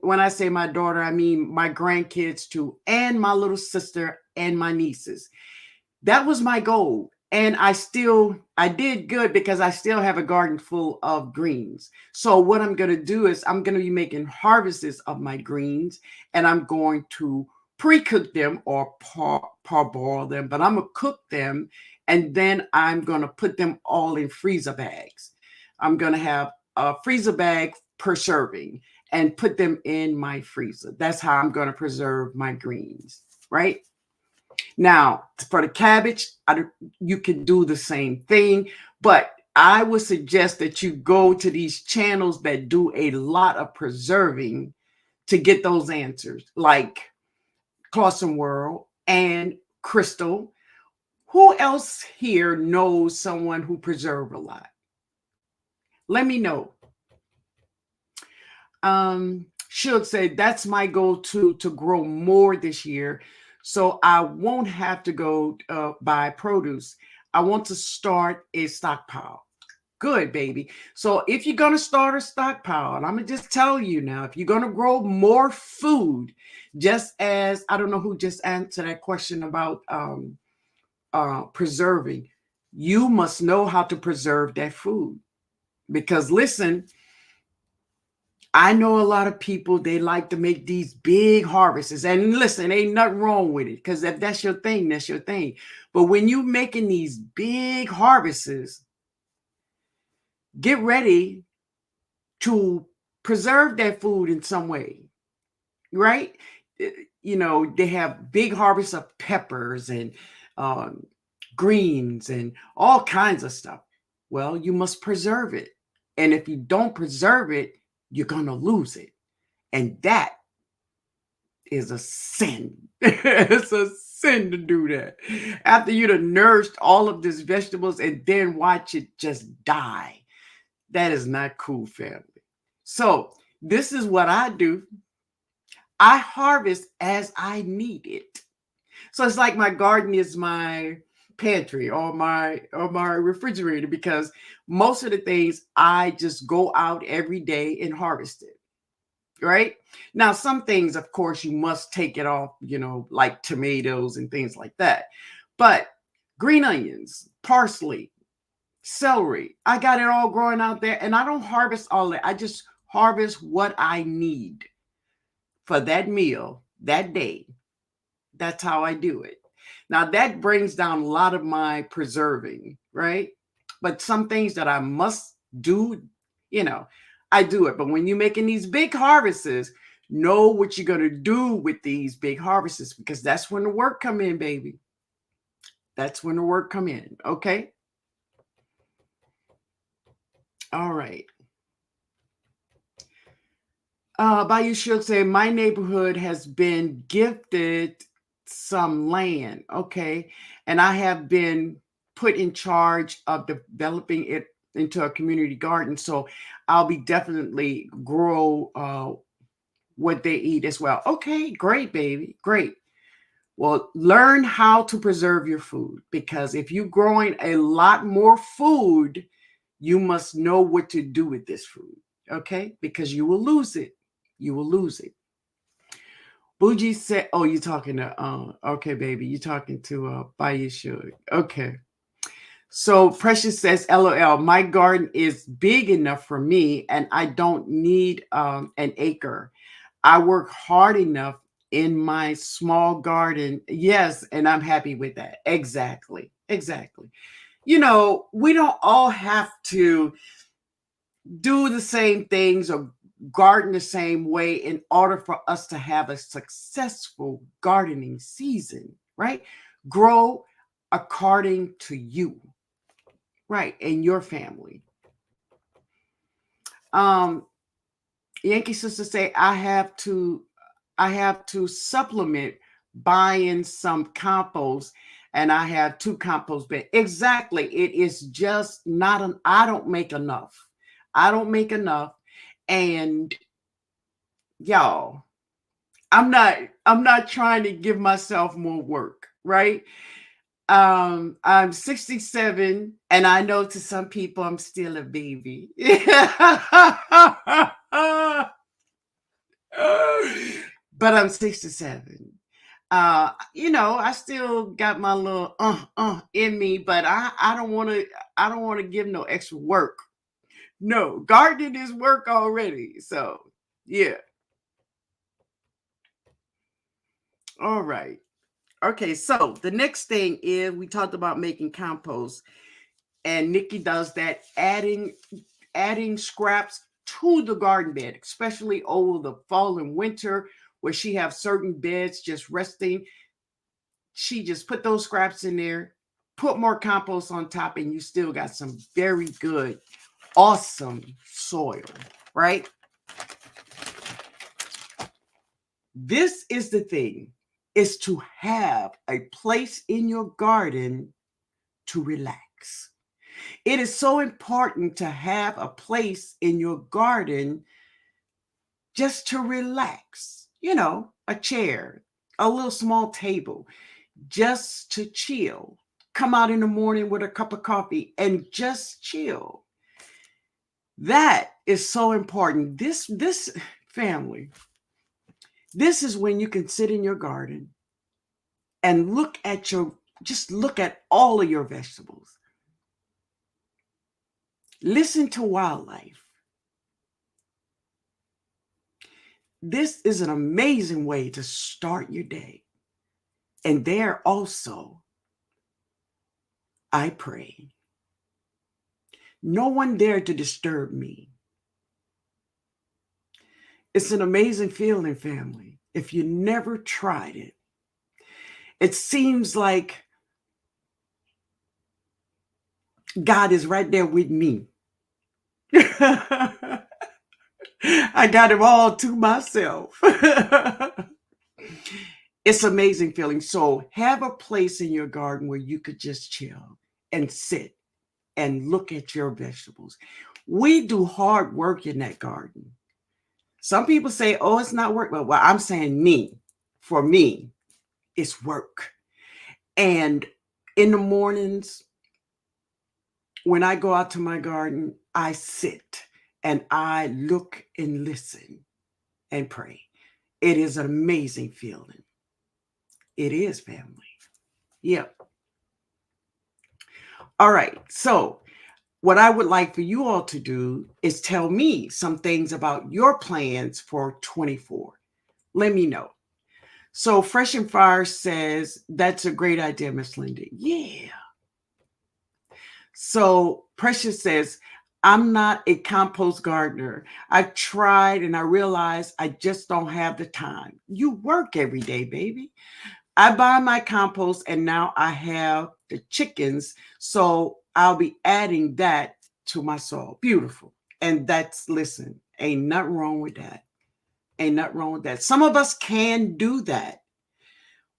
when I say my daughter, I mean my grandkids too, and my little sister and my nieces. That was my goal. And I did good because I still have a garden full of greens. So what I'm going to do is I'm going to be making harvests of my greens, and I'm going to pre-cook them or parboil them, but I'm going to cook them, and then I'm going to put them all in freezer bags. I'm going to have a freezer bag per serving and put them in my freezer. That's how I'm going to preserve my greens, right? Now, for the cabbage, you can do the same thing, but I would suggest that you go to these channels that do a lot of preserving to get those answers, like Clausen World and Crystal. Who else here knows someone who preserve a lot? Let me know. Shug said, that's my goal to grow more this year, so I won't have to go buy produce. I want to start a stockpile. Good, baby. So if you're going to start a stockpile, and I'm going to just tell you now, if you're going to grow more food, just as, I don't know who just answered that question about preserving, you must know how to preserve that food. Because listen, I know a lot of people, they like to make these big harvests. And listen, ain't nothing wrong with it, because if that's your thing, that's your thing. But when you're making these big harvests, get ready to preserve that food in some way, right? You know, they have big harvests of peppers and greens and all kinds of stuff. Well, you must preserve it. And if you don't preserve it, you're going to lose it. And that is a sin. It's a sin to do that. After you'd have nourished all of these vegetables and then watch it just die. That is not cool, family. So this is what I do. I harvest as I need it. So it's like my garden is my pantry or my refrigerator, because most of the things I just go out every day and harvest it. Right now, some things, of course, you must take it off, you know, like tomatoes and things like that. But green onions, parsley, celery, I got it all growing out there, and I don't harvest all that. I just harvest what I need for that meal that day. That's how I do it. Now, that brings down a lot of my preserving, right? But some things that I must do, you know, I do it. But when you're making these big harvests, know what you're going to do with these big harvests, because that's when the work come in, baby. That's when the work come in. Okay. All right. Bayou Shook say, my neighborhood has been gifted some land. Okay. And I have been put in charge of developing it into a community garden. So I'll be definitely grow what they eat as well. Okay, great, baby. Great. Well, learn how to preserve your food, because if you're growing a lot more food, you must know what to do with this food. Okay, because you will lose it. You will lose it. Bougie said, oh, you're talking to, okay, baby, you're talking to Bayesha. Okay. So Precious says, LOL, my garden is big enough for me and I don't need an acre. I work hard enough in my small garden. Yes, and I'm happy with that. Exactly. Exactly. We don't all have to do the same things or garden the same way in order for us to have a successful gardening season, right? Grow according to you, right, and your family. Um, Yankee sister say I have to supplement buying some compost and I have 2 compost beds. Exactly. It is just not an I don't make enough. I don't make enough. And y'all, I'm not trying to give myself more work, right? I'm 67 and I know to some people I'm still a baby. But I'm 67. I still got my little in me, but I don't want to give no extra work. No, gardening is work already. So yeah. All right. Okay, so the next thing is we talked about making compost, and Nikki does that, adding scraps to the garden bed, especially over the fall and winter, where she have certain beds just resting. She just put those scraps in there, put more compost on top, and you still got some very good, awesome soil, right? This is the thing, is to have a place in your garden to relax. It is so important to have a place in your garden just to relax, a chair, a little small table, just to chill. Come out in the morning with a cup of coffee and just chill. That is so important. This family, this is when you can sit in your garden and look at all of your vegetables. Listen to wildlife. This is an amazing way to start your day. And there also, I pray. No one dare to disturb me. It's an amazing feeling, family. If you never tried it, it seems like God is right there with me. I got him all to myself. It's amazing feeling. So have a place in your garden where you could just chill and sit and look at your vegetables. We do hard work in that garden. Some people say, oh, it's not work. Well, I'm saying for me, it's work. And in the mornings, when I go out to my garden, I sit and I look and listen and pray. It is an amazing feeling. It is, family. Yep. All right. So, what I would like for you all to do is tell me some things about your plans for 24. Let me know. So, Fresh and Fire says, that's a great idea, Miss Linda. Yeah. So, Precious says, I'm not a compost gardener. I've tried and I realized I just don't have the time. You work every day, baby. I buy my compost and now I have the chickens. So I'll be adding that to my soil. Beautiful. And listen, ain't nothing wrong with that. Ain't nothing wrong with that. Some of us can do that,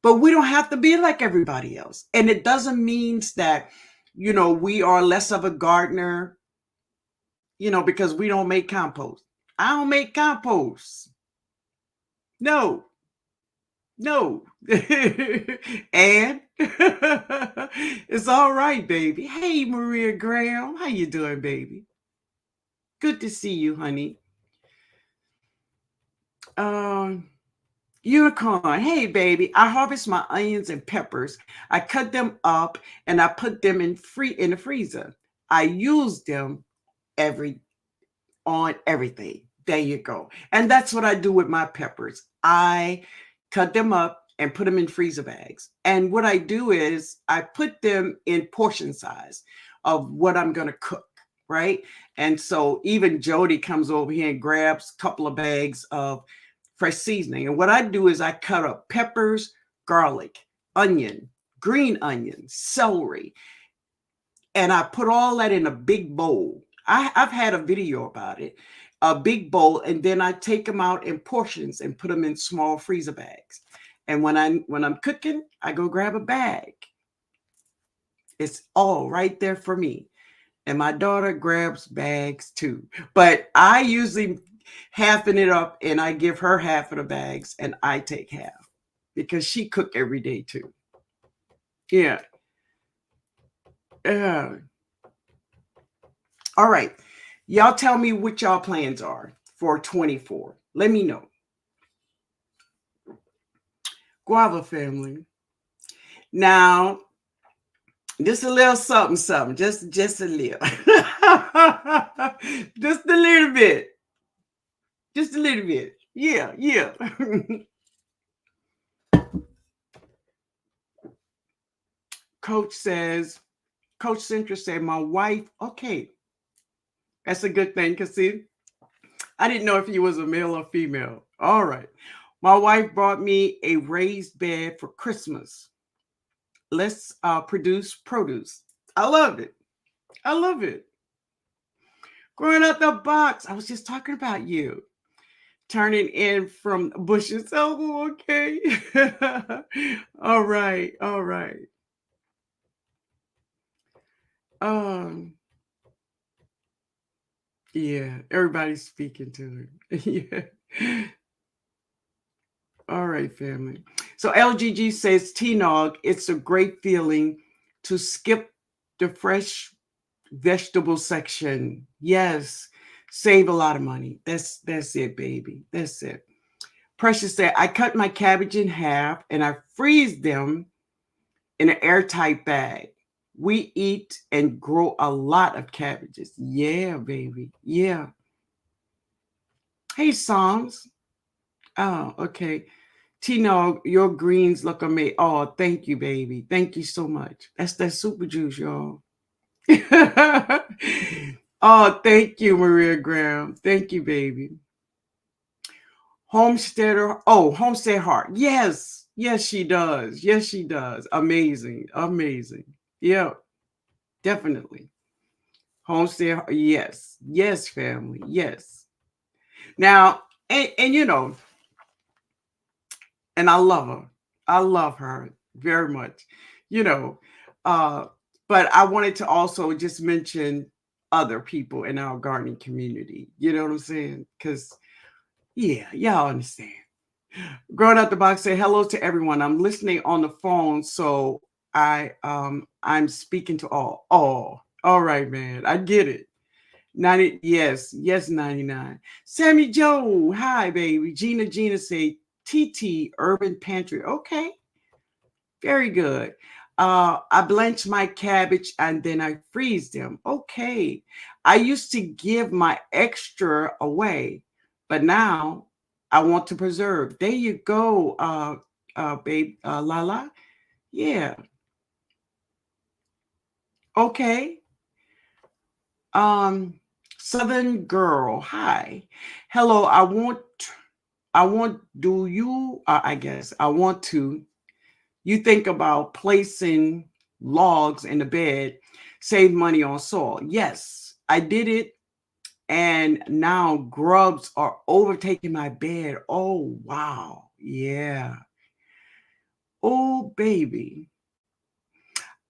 but we don't have to be like everybody else. And it doesn't mean that, we are less of a gardener, because we don't make compost. I don't make compost. No, no. And it's all right, baby. Hey, Maria Graham. How you doing, baby? Good to see you, honey. Um, Unicorn, hey baby, I harvest my onions and peppers. I cut them up and I put them in the freezer. I use them every on everything. There you go. And that's what I do with my peppers. I cut them up and put them in freezer bags. And what I do is I put them in portion size of what I'm going to cook, right? And so even Jody comes over here and grabs a couple of bags of fresh seasoning. And what I do is I cut up peppers, garlic, onion, green onion, celery, and I put all that in a big bowl. I've had a video about it, a big bowl, and then I take them out in portions and put them in small freezer bags. And when I'm cooking, I go grab a bag. It's all right there for me. And my daughter grabs bags too. But I usually halfen it up and I give her half of the bags and I take half because she cook every day too. Yeah. Yeah. All right. Y'all tell me what y'all plans are for 24. Let me know. Guava family. Now, just a little something, something. Just a little. Just a little bit. Just a little bit. Yeah, yeah. Coach Centra said, my wife, okay. That's a good thing, because see, I didn't know if he was a male or female. All right. My wife brought me a raised bed for Christmas. Let's produce produce. I love it. I love it. Growing out the box. I was just talking about you. Turning in from bushes. Oh, okay. All right. All right. Um, yeah, everybody's speaking to it. Yeah. All right, family. So LGG says, TNOG, it's a great feeling to skip the fresh vegetable section. Yes, save a lot of money. That's it, baby. That's it. Precious said, I cut my cabbage in half and I freeze them in an airtight bag. We eat and grow a lot of cabbages. Yeah, baby. Yeah. Hey, Psalms. Oh, okay. Tino, your greens look amazing. Oh, thank you, baby. Thank you so much. That's that super juice, y'all. Oh, thank you, Maria Graham. Thank you, baby. Homesteader. Oh, Homestead Heart. Yes. Yes, she does. Yes, she does. Amazing. Amazing. Yeah, definitely. Homestead. Yes. Yes, family. Yes. Now, and you know, and I love her. I love her very much. You know, uh, but I wanted to also just mention other people in our gardening community. You know what I'm saying? Because yeah, y'all understand. Growing up the box say hello to everyone. I'm listening on the phone, so I'm speaking to all. All right, man. I get it. 90, yes, yes, 99. Sammy Joe, hi, baby. Gina say TT Urban Pantry. Okay, very good. I blanch my cabbage and then I freeze them. Okay. I used to give my extra away, but now I want to preserve. There you go, babe, Lala. Yeah. Okay. Um, Southern Girl. Hi. Hello. Do you, I guess, I want to, you think about placing logs in the bed, save money on soil. Yes, I did it. And now grubs are overtaking my bed. Oh, wow. Yeah. Oh, baby.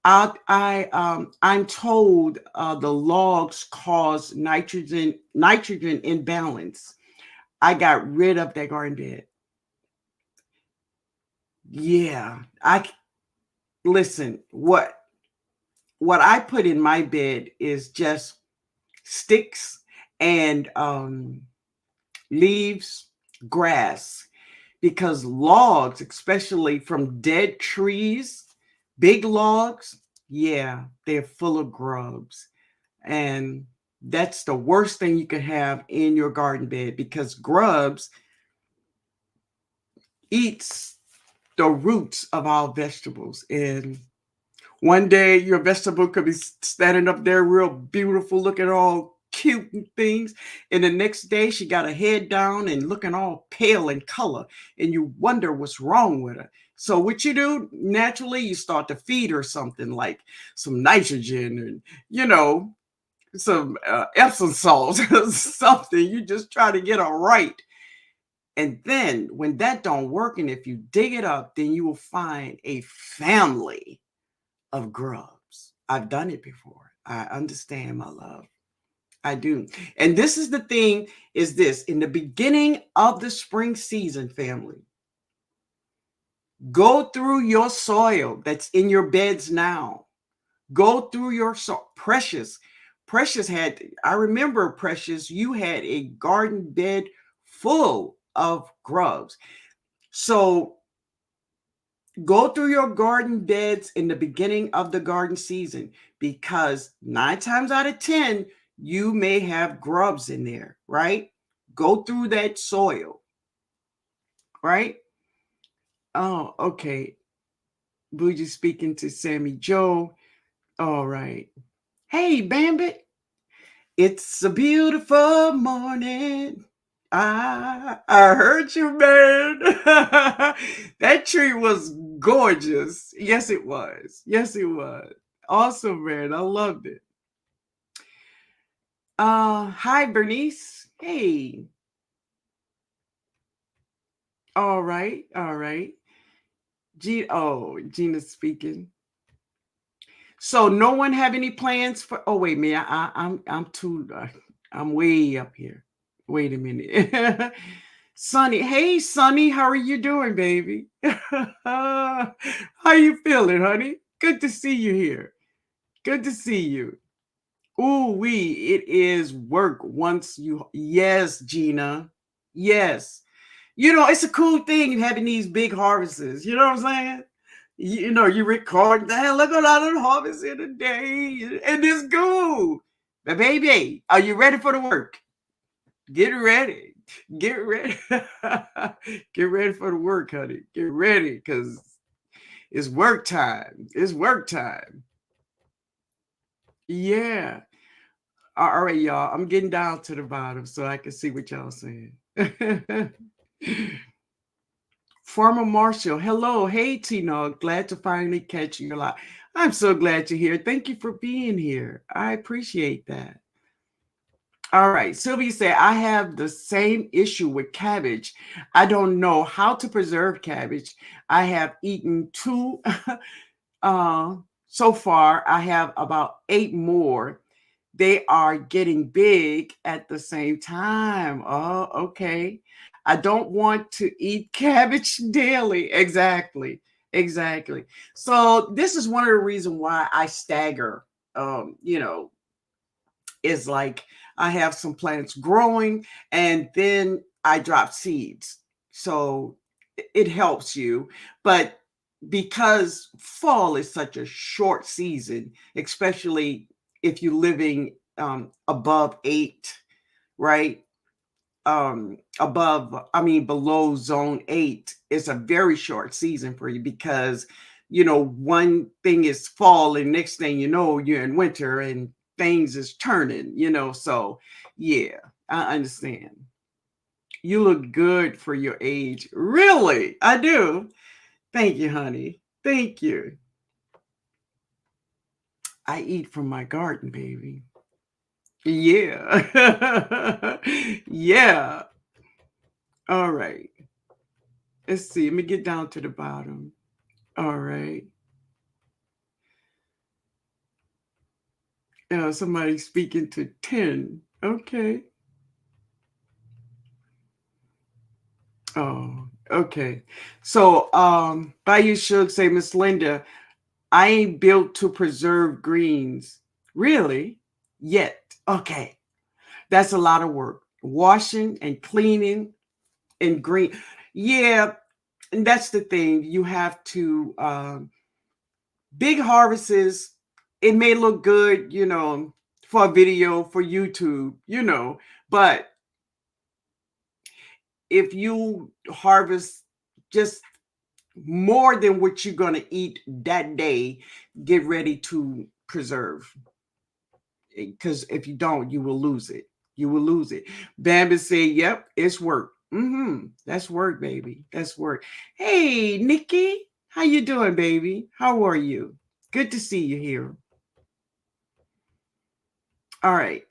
I'm told the logs cause nitrogen imbalance. I got rid of that garden bed. Yeah, I listen. What I put in my bed is just sticks and leaves, grass. because logs, especially from dead trees, big logs, yeah, they're full of grubs. And that's the worst thing you could have in your garden bed, because grubs eats the roots of our vegetables. And one day your vegetable could be standing up there real beautiful, looking all cute and things. And the next day she got her head down and looking all pale in color. And you wonder what's wrong with her. So what you do, naturally, you start to feed her something like some nitrogen and, some Epsom salt or something. You just try to get her right. And then when that don't work, and if you dig it up, then you will find a family of grubs. I've done it before. I understand, my love. I do. And this is the thing, is this: in the beginning of the spring season, family, go through your soil that's in your beds now. Go through your soil. Precious had, I remember, Precious, you had a garden bed full of grubs. So go through your garden beds in the beginning of the garden season, because 9 times out of 10, you may have grubs in there, right? Go through that soil, right? Oh, okay. Bougie speaking to Sammy Joe. All right. Hey, Bambit. It's a beautiful morning. I heard you, man. That tree was gorgeous. Yes, it was. Yes, it was. Awesome, man. I loved it. Hi, Bernice. Hey. All right. All right. Gina's speaking. So no one have any plans for? Oh wait, man. I'm too. I'm way up here. Wait a minute. Sonny, hey Sonny, how are you doing, baby? How you feeling, honey? Good to see you here. Good to see you. Ooh, it is work once you. Yes, Gina. Yes. It's a cool thing having these big harvests. You know what I'm saying? You record that. Look at all the harvest in a day, and it's cool. But baby, are you ready for the work? Get ready. Get ready. Get ready for the work, honey. Get ready, because it's work time. It's work time. Yeah. All right, y'all. I'm getting down to the bottom so I can see what y'all saying. Farmer Marshall, hello. Hey, TNOG. Glad to finally catch you live. I'm so glad you're here. Thank you for being here. I appreciate that. All right. Sylvia said, I have the same issue with cabbage. I don't know how to preserve cabbage. I have eaten two so far. I have about 8 more. They are getting big at the same time. Oh, okay. I don't want to eat cabbage daily. Exactly. Exactly. So this is one of the reasons why I stagger. Is like, I have some plants growing and then I drop seeds. So it helps you. But because fall is such a short season, especially if you're living above 8, right? Below zone 8, it's a very short season for you, because one thing is fall and next thing you know, you're in winter and things is turning, so yeah, I understand. You look good for your age. Really? I do. Thank you, honey. Thank you. I eat from my garden, baby. Yeah. Yeah. All right. Let's see. Let me get down to the bottom. All right. Somebody speaking to 10. Okay. Oh, okay. So, Bayou Shug say, Miss Linda, I ain't built to preserve greens. Really? Yet. Okay. That's a lot of work. Washing and cleaning and green. Yeah, and that's the thing. You have to big harvests. It may look good, for a video for YouTube, but if you harvest just more than what you're going to eat that day, get ready to preserve. Because if you don't, you will lose it. You will lose it. Bambi said, yep, it's work. That's work, baby. That's work. Hey, Nikki, how you doing, baby? How are you? Good to see you here. All right.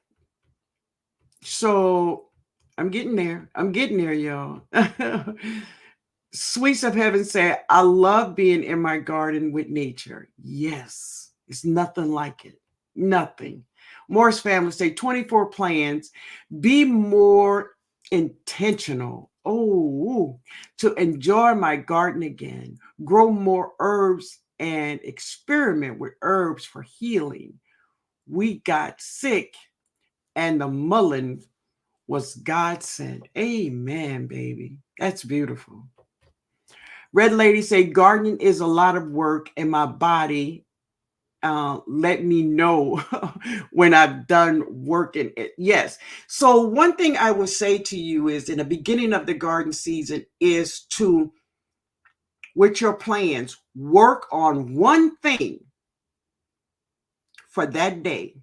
So I'm getting there. I'm getting there, y'all. Sweets of Heaven said, I love being in my garden with nature. Yes, it's nothing like it. Nothing. Morris family say 24 plans. Be more intentional. Oh, to enjoy my garden again. Grow more herbs and experiment with herbs for healing. We got sick and the mullein was God sent. Amen, baby. That's beautiful. Red Lady say gardening is a lot of work and my body let me know when I've done working it. Yes. So one thing I will say to you is in the beginning of the garden season is to, with your plans, work on one thing for that day.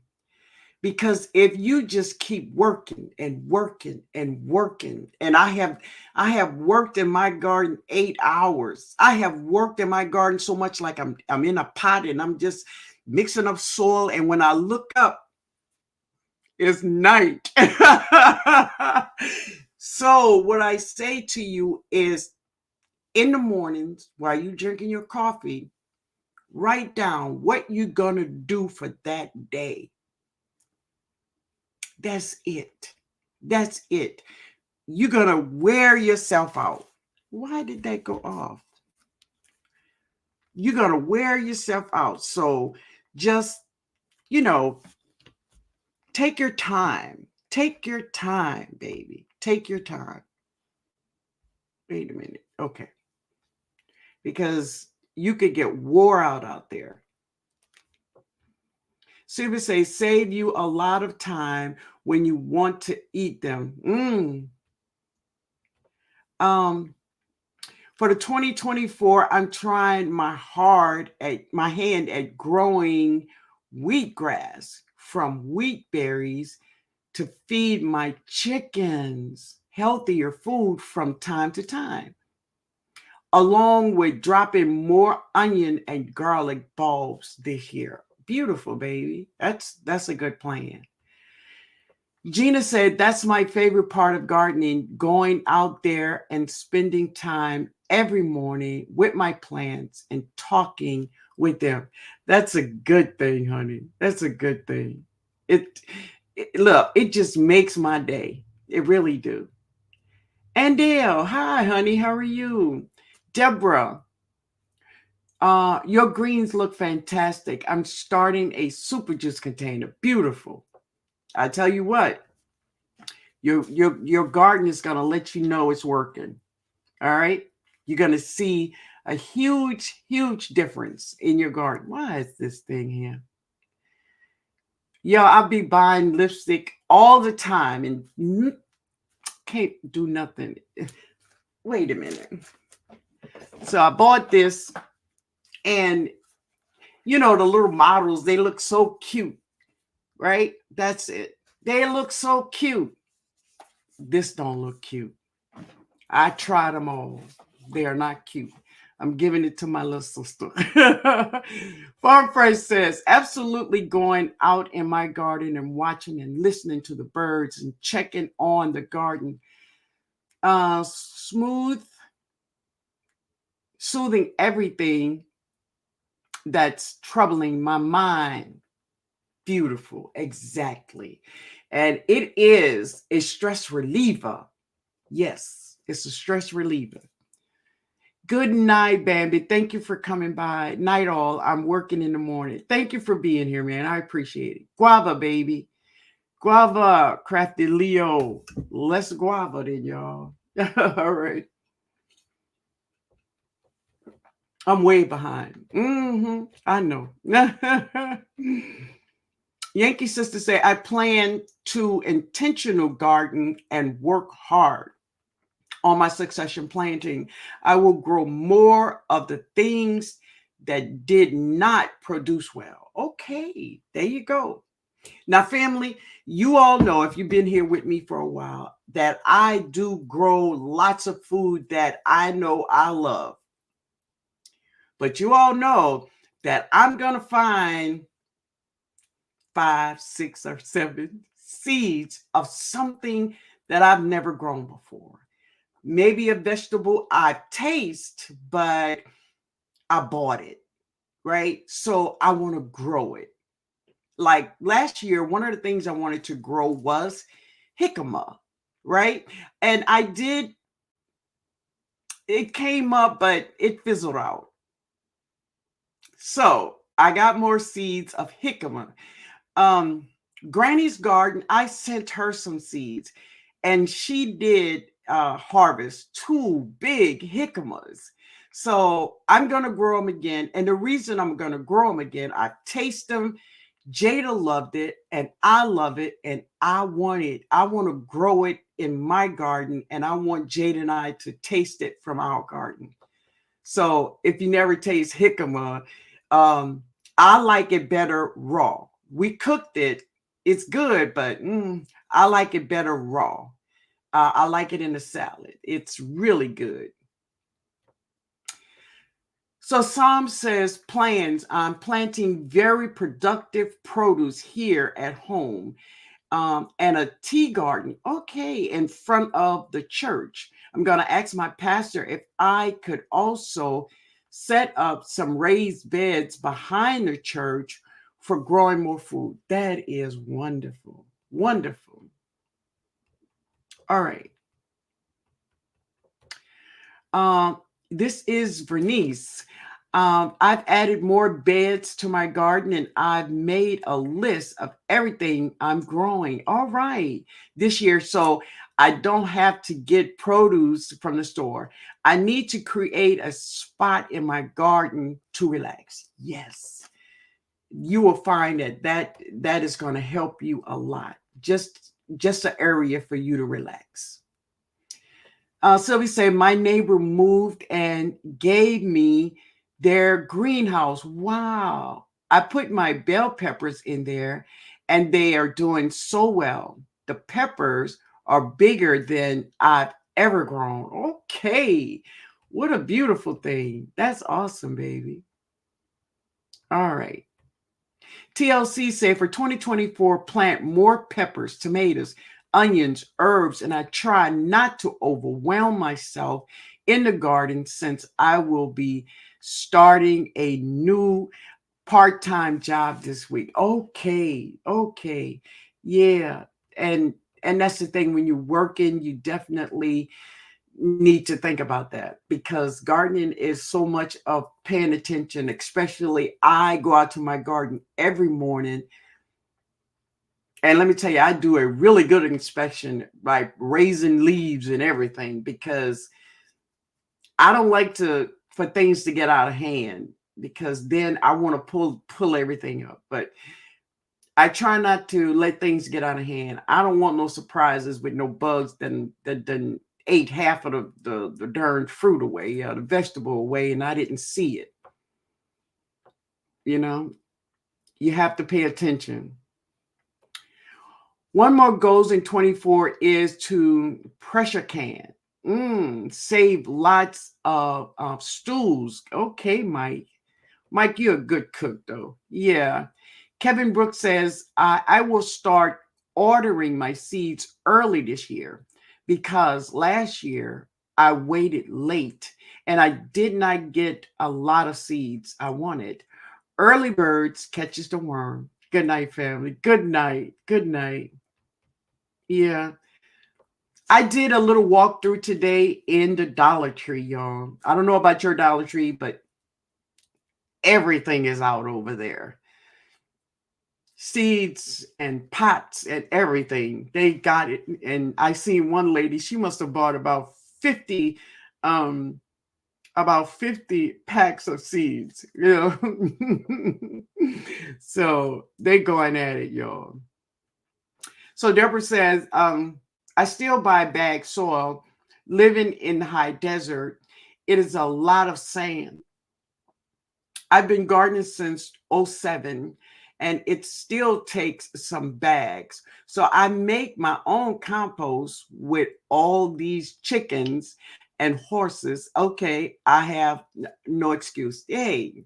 Because if you just keep working and working and working, and I have worked in my garden 8 hours. I have worked in my garden so much like I'm in a pot and I'm just mixing up soil. And when I look up, it's night. So what I say to you is in the mornings while you drinking your coffee, write down what you're gonna do for that day. That's it. That's it. You're going to wear yourself out. Why did that go off? You're going to wear yourself out. So just, take your time. Take your time, baby. Take your time. Wait a minute. Okay. Because you could get wore out there. Super say, save you a lot of time when you want to eat them. For the 2024, I'm trying my hand at growing wheatgrass from wheat berries to feed my chickens healthier food from time to time, along with dropping more onion and garlic bulbs this year. Beautiful, baby. That's a good plan. Gina said, that's my favorite part of gardening, going out there and spending time every morning with my plants and talking with them. That's a good thing, honey. That's a good thing. Look, it just makes my day. It really do. And Dale, hi, honey. How are you? Deborah, your greens look fantastic. I'm starting a super juice container. Beautiful. I tell you what, your garden is going to let you know it's working. All right, you're going to see a huge difference in your garden. Why is this thing here? I'll be buying lipstick all the time and can't do nothing. Wait a minute. So I bought this, and the little models, they look so cute, right? That's it. They look so cute. This don't look cute. I tried them all. They are not cute. I'm giving it to my little sister. Farm Fresh says, absolutely going out in my garden and watching and listening to the birds and checking on the garden. Soothing everything that's troubling my mind. Beautiful. Exactly. And it is a stress reliever. Yes, it's a stress reliever. Good night, Bambi. Thank you for coming by. Night all. I'm working in the morning. Thank you for being here, man. I appreciate it. Guava, baby. Guava, Crafty Leo. Less guava then, y'all. All right. I'm way behind. I know. Yankee Sister say, I plan to intentional garden and work hard on my succession planting. I will grow more of the things that did not produce well. Okay, there you go. Now, family, you all know, if you've been here with me for a while, that I do grow lots of food that I know I love. But you all know that I'm going to find 5, 6, or 7 seeds of something that I've never grown before. Maybe a vegetable I taste, but I bought it, right? So I want to grow it. Like last year, one of the things I wanted to grow was jicama, right? And I did, it came up, but it fizzled out. So I got more seeds of jicama. Um, Granny's garden, I sent her some seeds, and she did harvest 2 big jicamas. So I'm going to grow them again. And the reason I'm going to grow them again, I taste them. Jada loved it, and I love it, and I want it. I want to grow it in my garden, and I want Jada and I to taste it from our garden. So if you never taste jicama, um, I like it better raw. We cooked it. It's good, but I like it better raw. I like it in a salad. It's really good. So Psalm says, plans, I'm planting very productive produce here at home, and a tea garden, okay, in front of the church. I'm going to ask my pastor if I could also set up some raised beds behind the church for growing more food. That is wonderful. Wonderful. All right. Um, this is Bernice. I've added more beds to my garden, and I've made a list of everything I'm growing. All right, this year. So I don't have to get produce from the store. I need to create a spot in my garden to relax. Yes, you will find that is going to help you a lot. Just an area for you to relax. Sylvie said, my neighbor moved and gave me their greenhouse. Wow. I put my bell peppers in there, and they are doing so well. The peppers are bigger than I've ever grown. Okay. What a beautiful thing. That's awesome, baby. All right. TLC say for 2024, plant more peppers, tomatoes, onions, herbs, and I try not to overwhelm myself in the garden since I will be starting a new part-time job this week. Okay. Yeah. And that's the thing, when you're working, you definitely need to think about that, because gardening is so much of paying attention. Especially, I go out to my garden every morning, and let me tell you, I do a really good inspection, like raising leaves and everything, because I don't like for things to get out of hand, because then I want to pull everything up. But I try not to let things get out of hand. I don't want no surprises with no bugs that ate half of the darn fruit away, the vegetable away, and I didn't see it. You know, you have to pay attention. One more goals in 24 is to pressure can. Save lots of stews. Okay, Mike. Mike, you're a good cook, though. Yeah. Kevin Brooks says, I will start ordering my seeds early this year, because last year I waited late and I did not get a lot of seeds I wanted. Early birds catches the worm. Good night, family. Good night. Good night. Yeah. I did a little walkthrough today in the Dollar Tree, y'all. I don't know about your Dollar Tree, but everything is out over there. Seeds and pots and everything. They got it. And I seen one lady, she must have bought about 50 um about 50 packs of seeds, So they going at it, y'all. So Deborah says, I still buy bagged soil. Living in the high desert, it is a lot of sand. I've been gardening since '07, and it still takes some bags. So I make my own compost with all these chickens and horses. Okay, I have no excuse. Hey,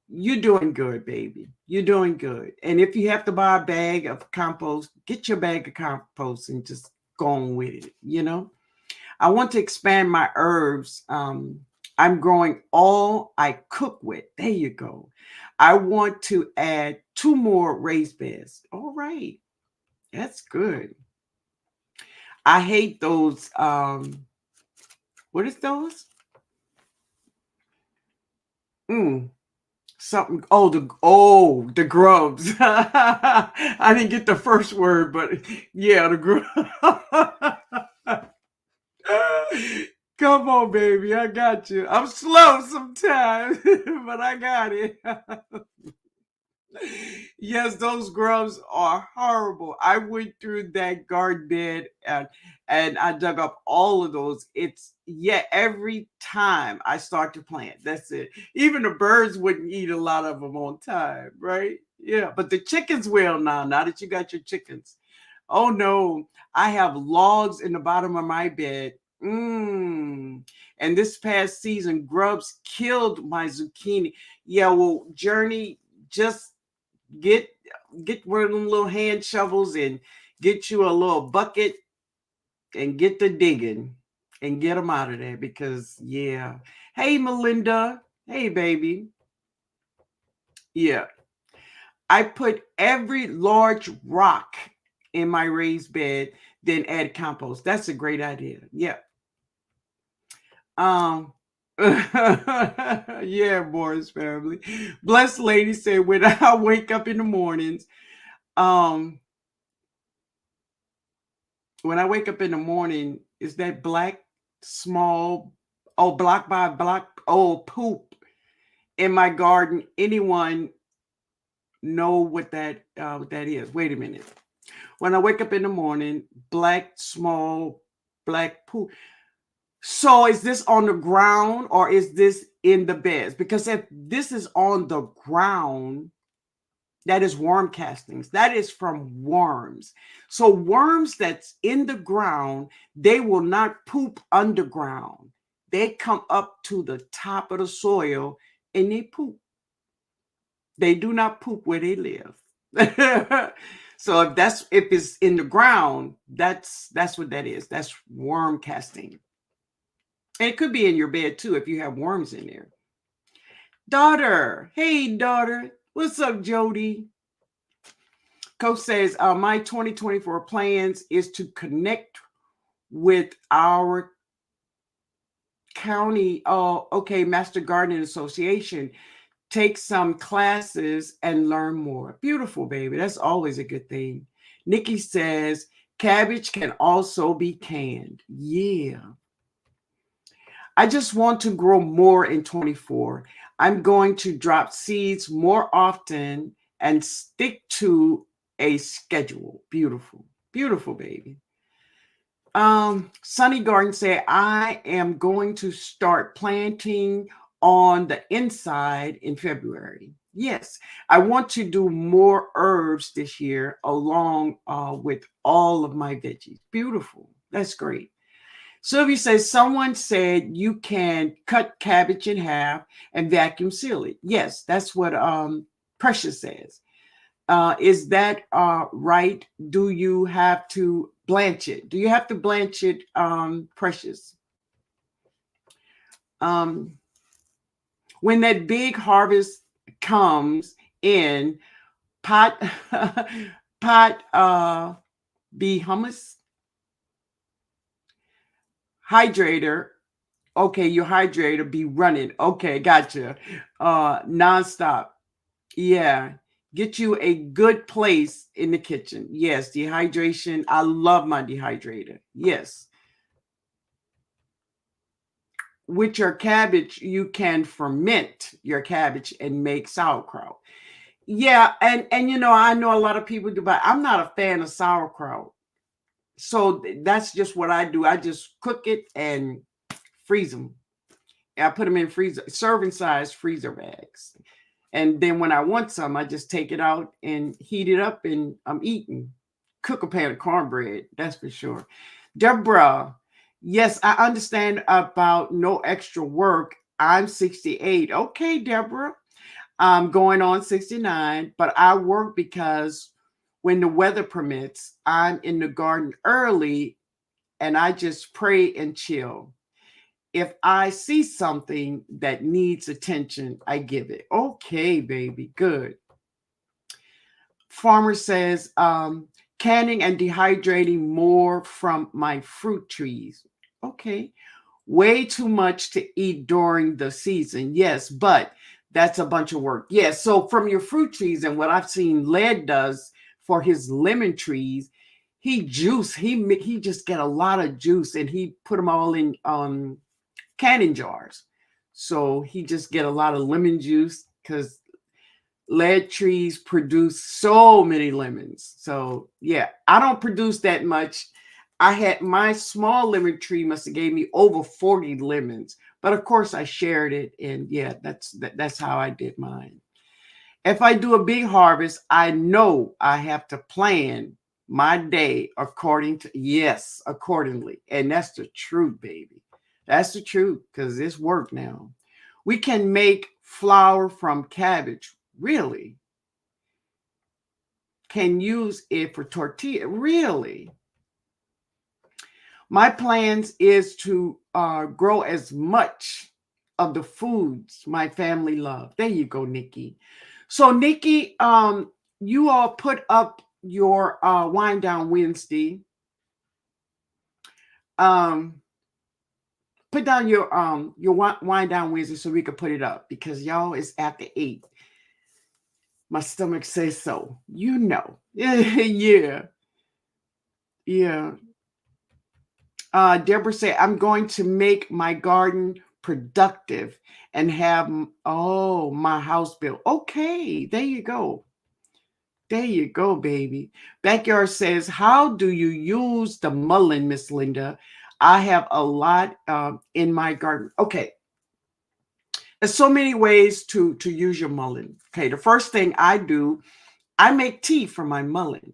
you're doing good, baby. You're doing good. And if you have to buy a bag of compost, get your bag of compost and just go on with it. I want to expand my herbs. I'm growing all I cook with. There you go. I want to add 2 more raised beds. All right. That's good. I hate those. What is those? Something. Oh, the grubs. I didn't get the first word, but yeah, the grubs. Come on, baby. I got you. I'm slow sometimes, but I got it. Yes, those grubs are horrible. I went through that garden bed and I dug up all of those. Every time I start to plant, that's it. Even the birds wouldn't eat a lot of them on time, right? Yeah, but the chickens will now that you got your chickens. Oh no, I have logs in the bottom of my bed. And this past season, grubs killed my zucchini. Yeah, well, Journey, just get one of them little hand shovels and get you a little bucket and get the digging and get them out of there because yeah. Hey Melinda, hey baby. Yeah, I put every large rock in my raised bed, then add compost. That's a great idea. Yeah. Um yeah, Morris family. Blessed lady said when I wake up in the mornings, um when I wake up in the morning, is that black small, block by block, poop in my garden? Anyone know what that is? Wait a minute. When I wake up in the morning, black small black poop. So is this on the ground or is this in the beds? Because if this is on the ground, that is worm castings. That is from worms. So worms that's in the ground, they will not poop underground. They come up to the top of the soil and they poop. They do not poop where they live. So if it's in the ground, that's what that is. That's worm casting. And it could be in your bed too if you have worms in there. Daughter, hey daughter, what's up, Jody? Coach says, my 2024 plans is to connect with our county, Master Gardening Association, take some classes and learn more. Beautiful, baby. That's always a good thing. Nikki says, cabbage can also be canned. Yeah. I just want to grow more in 24. I'm going to drop seeds more often and stick to a schedule. Beautiful. Beautiful, baby. Sunny Garden said, I am going to start planting on the inside in February. Yes, I want to do more herbs this year along with all of my veggies. Beautiful. That's great. Sylvia says, someone said you can cut cabbage in half and vacuum seal it. Yes, that's what Precious says. Is that right? Do you have to blanch it? Do you have to blanch it, Precious? When that big harvest comes in, pot be hummus hydrator. Okay, your hydrator be running. Okay, gotcha. Nonstop. Yeah. Get you a good place in the kitchen. Yes, dehydration. I love my dehydrator. Yes. with your cabbage, you can ferment your cabbage and make sauerkraut. Yeah, and I know a lot of people do, but I'm not a fan of sauerkraut. So that's just what I do. I just cook it and freeze them. I put them in freezer, serving size freezer bags. And then when I want some, I just take it out and heat it up and I'm eating. Cook a pan of cornbread, that's for sure. Deborah, yes, I understand about no extra work. I'm 68. Okay, Deborah. I'm going on 69, but I work because when the weather permits, I'm in the garden early and I just pray and chill. If I see something that needs attention, I give it. Okay, baby, good. Farmer says, canning and dehydrating more from my fruit trees. Okay, way too much to eat during the season. Yes, but that's a bunch of work. Yes, so from your fruit trees and what I've seen Led does for his lemon trees, he just get a lot of juice and he put them all in canning jars. So he just get a lot of lemon juice because lead trees produce so many lemons. So yeah, I don't produce that much. I had my small lemon tree must have gave me over 40 lemons, but of course I shared it, and yeah, that's how I did mine. If I do a big harvest, I know I have to plan my day accordingly, and that's the truth, baby. That's the truth because it's work now. We can make flour from cabbage. Really? Can use it for tortilla. Really? My plans is to grow as much of the foods my family love. There you go, Nikki. So, Nikki, you all put up your Wind Down Wednesday. Put down your Wind Down Wednesday so we could put it up because y'all it's after 8. My stomach says so. Yeah. Yeah. Deborah said, I'm going to make my garden productive and have, my house built. Okay, there you go. There you go, baby. Backyard says, how do you use the mullein, Miss Linda? I have a lot in my garden. Okay. There's so many ways to use your mullein. Okay, the first thing I do, I make tea from my mullein.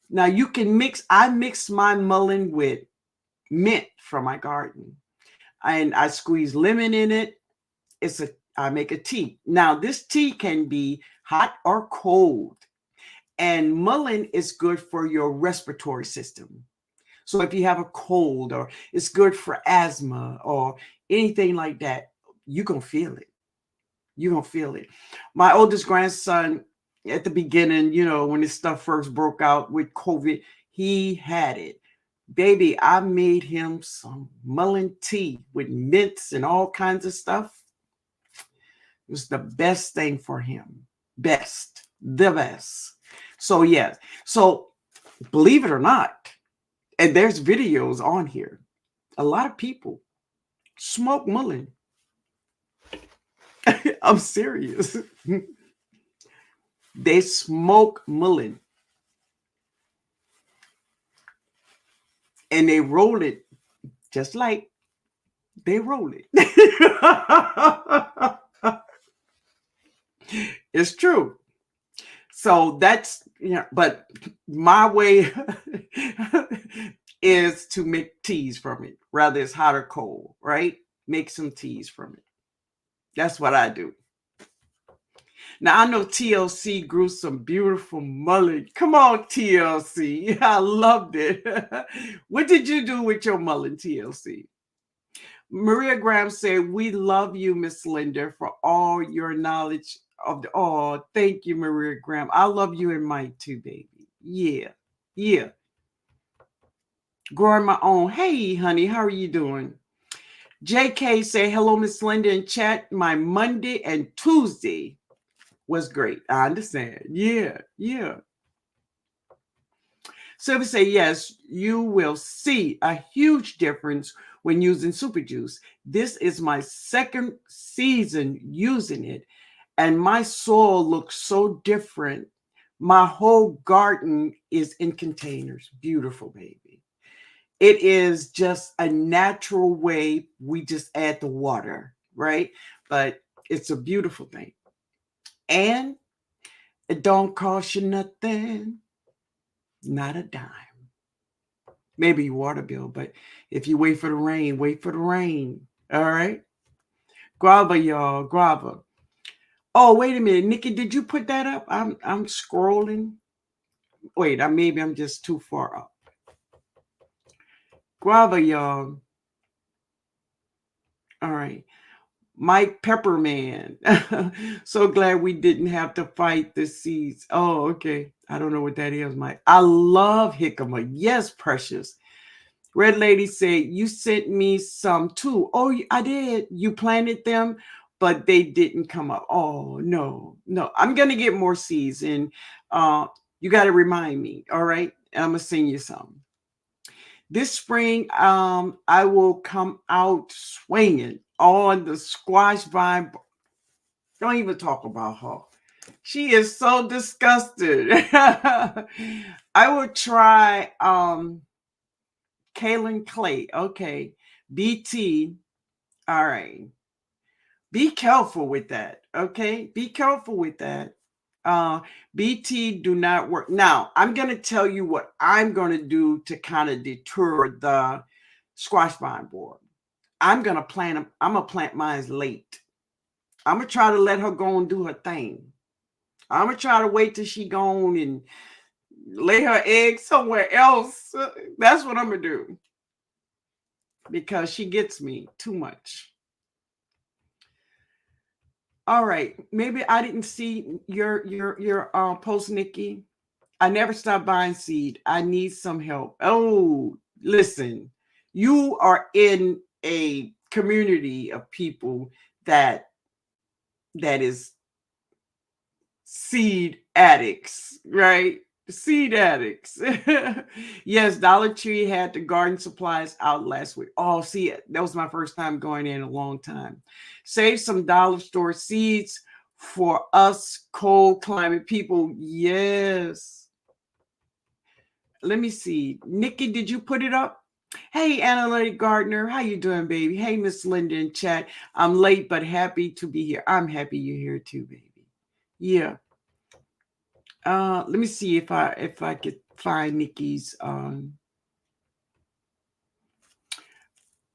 Now you can I mix my mullein with mint from my garden. And I squeeze lemon in it. I make a tea. Now this tea can be hot or cold. And mullein is good for your respiratory system. So if you have a cold or it's good for asthma or anything like that, you're going to feel it. You're going to feel it. My oldest grandson, at the beginning, when this stuff first broke out with COVID, he had it. Baby, I made him some mullein tea with mints and all kinds of stuff. It was the best thing for him. The best. So, yes. So, believe it or not, and there's videos on here, a lot of people smoke mullein. I'm serious. They smoke mullein. And they roll it just like they roll it. It's true. So that's, but my way is to make teas from it, rather it's hot or cold, right? Make some teas from it. That's what I do. Now, I know TLC grew some beautiful mullein. Come on, TLC. I loved it. What did you do with your mullein, TLC? Maria Graham said, we love you, Miss Linda, for all your knowledge of thank you, Maria Graham. I love you and Mike too, baby. Yeah. Growing my own. Hey, honey, how are you doing? JK say, hello, Miss Linda in chat. My Monday and Tuesday was great. I understand. Yeah. Sylvia say, yes, you will see a huge difference when using super juice. This is my second season using it, and my soil looks so different. My whole garden is in containers. Beautiful, baby. It is just a natural way. We just add the water, right? But it's a beautiful thing. And it don't cost you nothing, not a dime. Maybe your water bill, but if you wait for the rain, wait for the rain. All right? Guava, y'all, guava. Oh, wait a minute. Nikki, did you put that up? I'm scrolling. Wait, maybe I'm just too far up. Guava, y'all. All right. Mike Pepperman. So glad we didn't have to fight the seeds. Oh, okay. I don't know what that is, Mike. I love jicama. Yes, precious. Red Lady said, you sent me some too. Oh, I did. You planted them, but they didn't come up. Oh, no. I'm going to get more seeds, and you got to remind me. All right. I'm going to send you some. This spring, I will come out swinging on the squash vine. Don't even talk about her. She is so disgusted. I will try Kaylin Clay. Okay. BT. All right. Be careful with that. Okay. Be careful with that. BT do not work. Now, I'm going to tell you what I'm going to do to kind of deter the squash vine board. I'm going to plant them. I'm going to plant mine late. I'm going to try to let her go and do her thing. I'm going to try to wait till she gone and lay her eggs somewhere else. That's what I'm going to do, because she gets me too much. All right. Maybe I didn't see your post, Nikki. I never stopped buying seed. I need some help. Oh, listen, you are in a community of people that is seed addicts, right? Seed addicts. Yes, Dollar Tree had the garden supplies out last week. Oh, see, that was my first time going in a long time. Save some dollar store seeds for us cold climate people. Yes. Let me see. Nikki, did you put it up? Hey, Analytic Gardner, how you doing, baby? Hey, Miss Linda in chat. I'm late, but happy to be here. I'm happy you're here too, baby. Yeah. Let me see if I could find Nikki's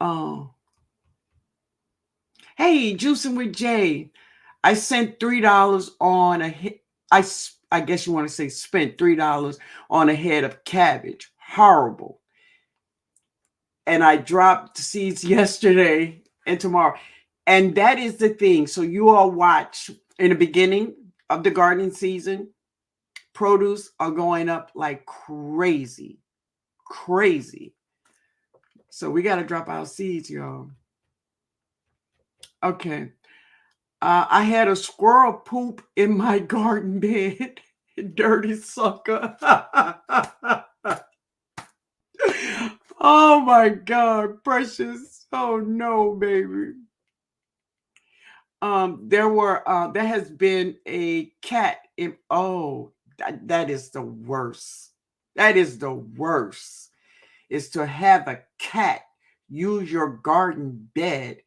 oh. Hey, Juicing with Jay. I sent $3 on a hit. I guess you want to say spent $3 on a head of cabbage. Horrible. And I dropped the seeds yesterday and tomorrow. And that is the thing. So you all watch in the beginning of the gardening season, produce are going up like crazy. So we got to drop our seeds, y'all. Okay. I had a squirrel poop in my garden bed. Dirty sucker. Oh my God, precious. Oh no, baby. There has been a cat in, oh, that is the worst. That is the worst. Is to have a cat use your garden bed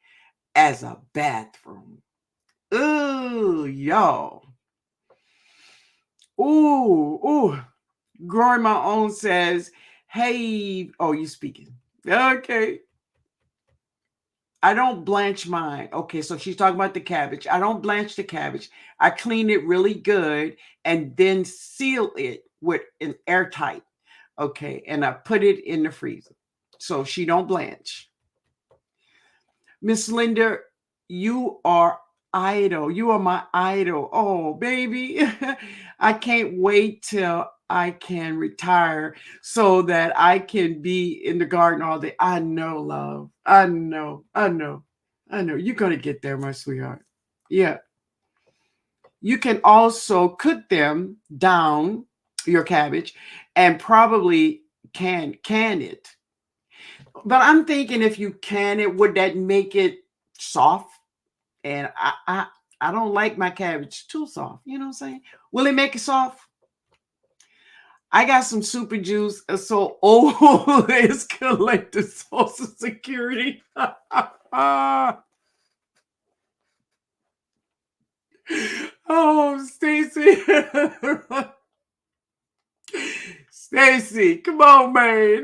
as a bathroom. Ooh, y'all. Ooh. Growing My Own says, hey, oh, you speaking. Okay. I don't blanch mine. Okay, so she's talking about the cabbage. I don't blanch the cabbage. I clean it really good and then seal it with an airtight. Okay, and I put it in the freezer. So she don't blanch. Miss Linda, you are idol. You are my idol. Oh, baby. I can't wait till I can retire so that I can be in the garden all day. I know, love. I know. You're going to get there, my sweetheart. Yeah. You can also cook them down, your cabbage, and probably can it. But I'm thinking if you can it, would that make it soft? And I don't like my cabbage too soft. You know what I'm saying? Will it make it soft? I got some super juice. So old is collecting Social Security. Oh, Stacy. Stacy, come on, man.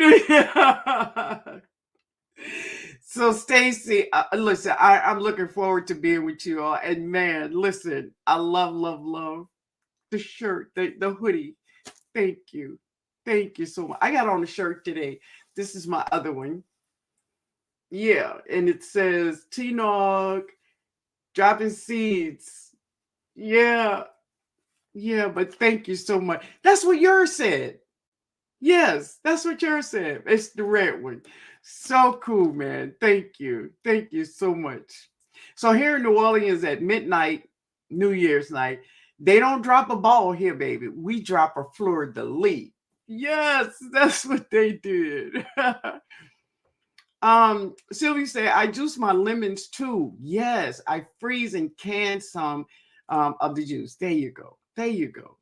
So, Stacy, listen, I'm looking forward to being with you all. And man, listen, I love, love, love the shirt, the hoodie. Thank you. Thank you so much. I got on the shirt today. This is my other one. Yeah. And it says TNOG dropping seeds. Yeah. Yeah. But thank you so much. That's what yours said. Yes, that's what yours said. It's the red one. So cool, man. Thank you. Thank you so much. So here in New Orleans at midnight, New Year's night, they don't drop a ball here, baby. We drop a fleur de lis. Yes, that's what they did. Sylvie said, I juice my lemons too. Yes, I freeze and can some of the juice. There you go. There you go.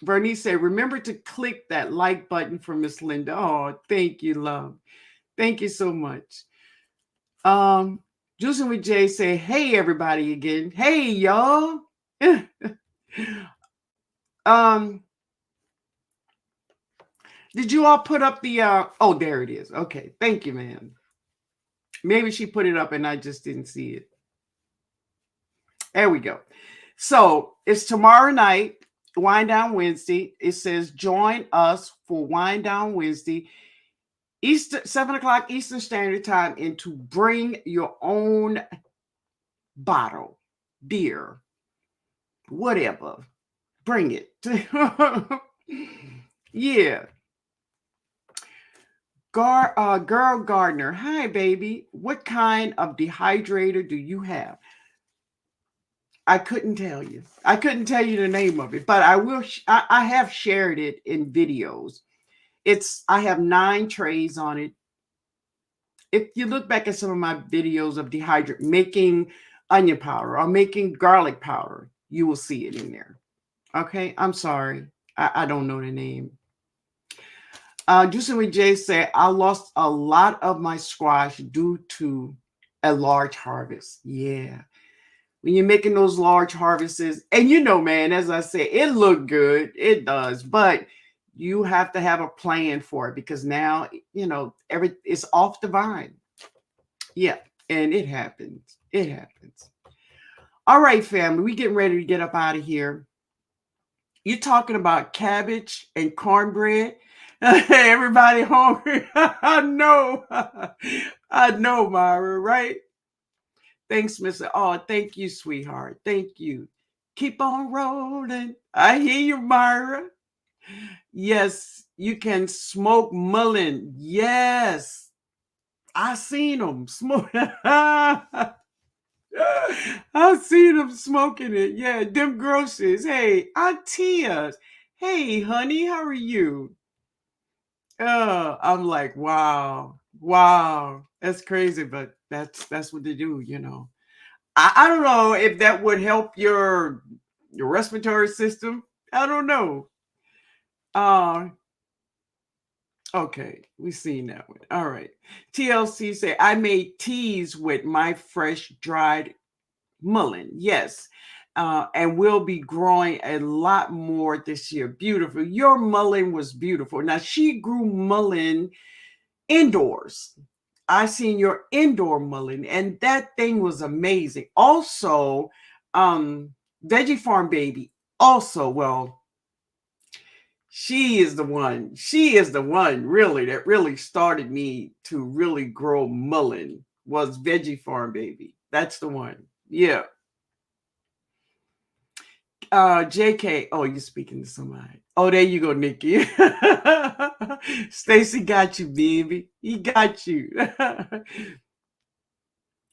Bernice said, remember to click that like button for Miss Linda. Oh, thank you, love. Thank you so much. Juicing with Jay say, hey, everybody again. Hey, y'all. Did you all put up the, oh, there it is. Okay. Thank you, man. Maybe she put it up and I just didn't see it. There we go. So it's tomorrow night, Wind Down Wednesday. It says, join us for Wind Down Wednesday, Eastern 7 o'clock Eastern Standard Time, and to bring your own bottle, beer, whatever. Bring it. Yeah. Girl Gardner. Hi, baby. What kind of dehydrator do you have? I couldn't tell you. I couldn't tell you the name of it, but I will. I have shared it in videos. I have 9 trays on it. If you look back at some of my videos of making onion powder or making garlic powder, you will see it in there. Okay, I'm sorry. I don't know the name. Juicy with Jay said, I lost a lot of my squash due to a large harvest. Yeah. When you're making those large harvests, and you know, man, as I said, it looked good. It does. But you have to have a plan for it because now, you know, it's off the vine. Yeah. And it happens. It happens. All right, family. We getting ready to get up out of here. You're talking about cabbage and cornbread. Everybody hungry. I know. I know, Myra, right? Thanks, Mr. Oh, thank you, sweetheart. Thank you. Keep on rolling. I hear you, Myra. Yes, you can smoke mullein. Yes. I seen them smoke. I seen them smoking it. Yeah, them groceries. Hey, Auntie. Hey, honey, how are you? I'm like, wow, wow, that's crazy, but that's what they do, you know. I don't know if that would help your respiratory system. I don't know. Uh okay, we seen that one. All right. TLC say I made teas with my fresh dried mullein. Yes. And we'll be growing a lot more this year. Beautiful. Your mullein was beautiful. Now she grew mullein indoors. I seen your indoor mullein, and that thing was amazing. Also, Veggie Farm Baby. Also, well, she is the one. She is the one really that really started me to really grow mullein. Was Veggie Farm Baby. That's the one. Yeah. JK. Oh, you're speaking to somebody. Oh, there you go, Nikki. Stacy got you, baby. He got you.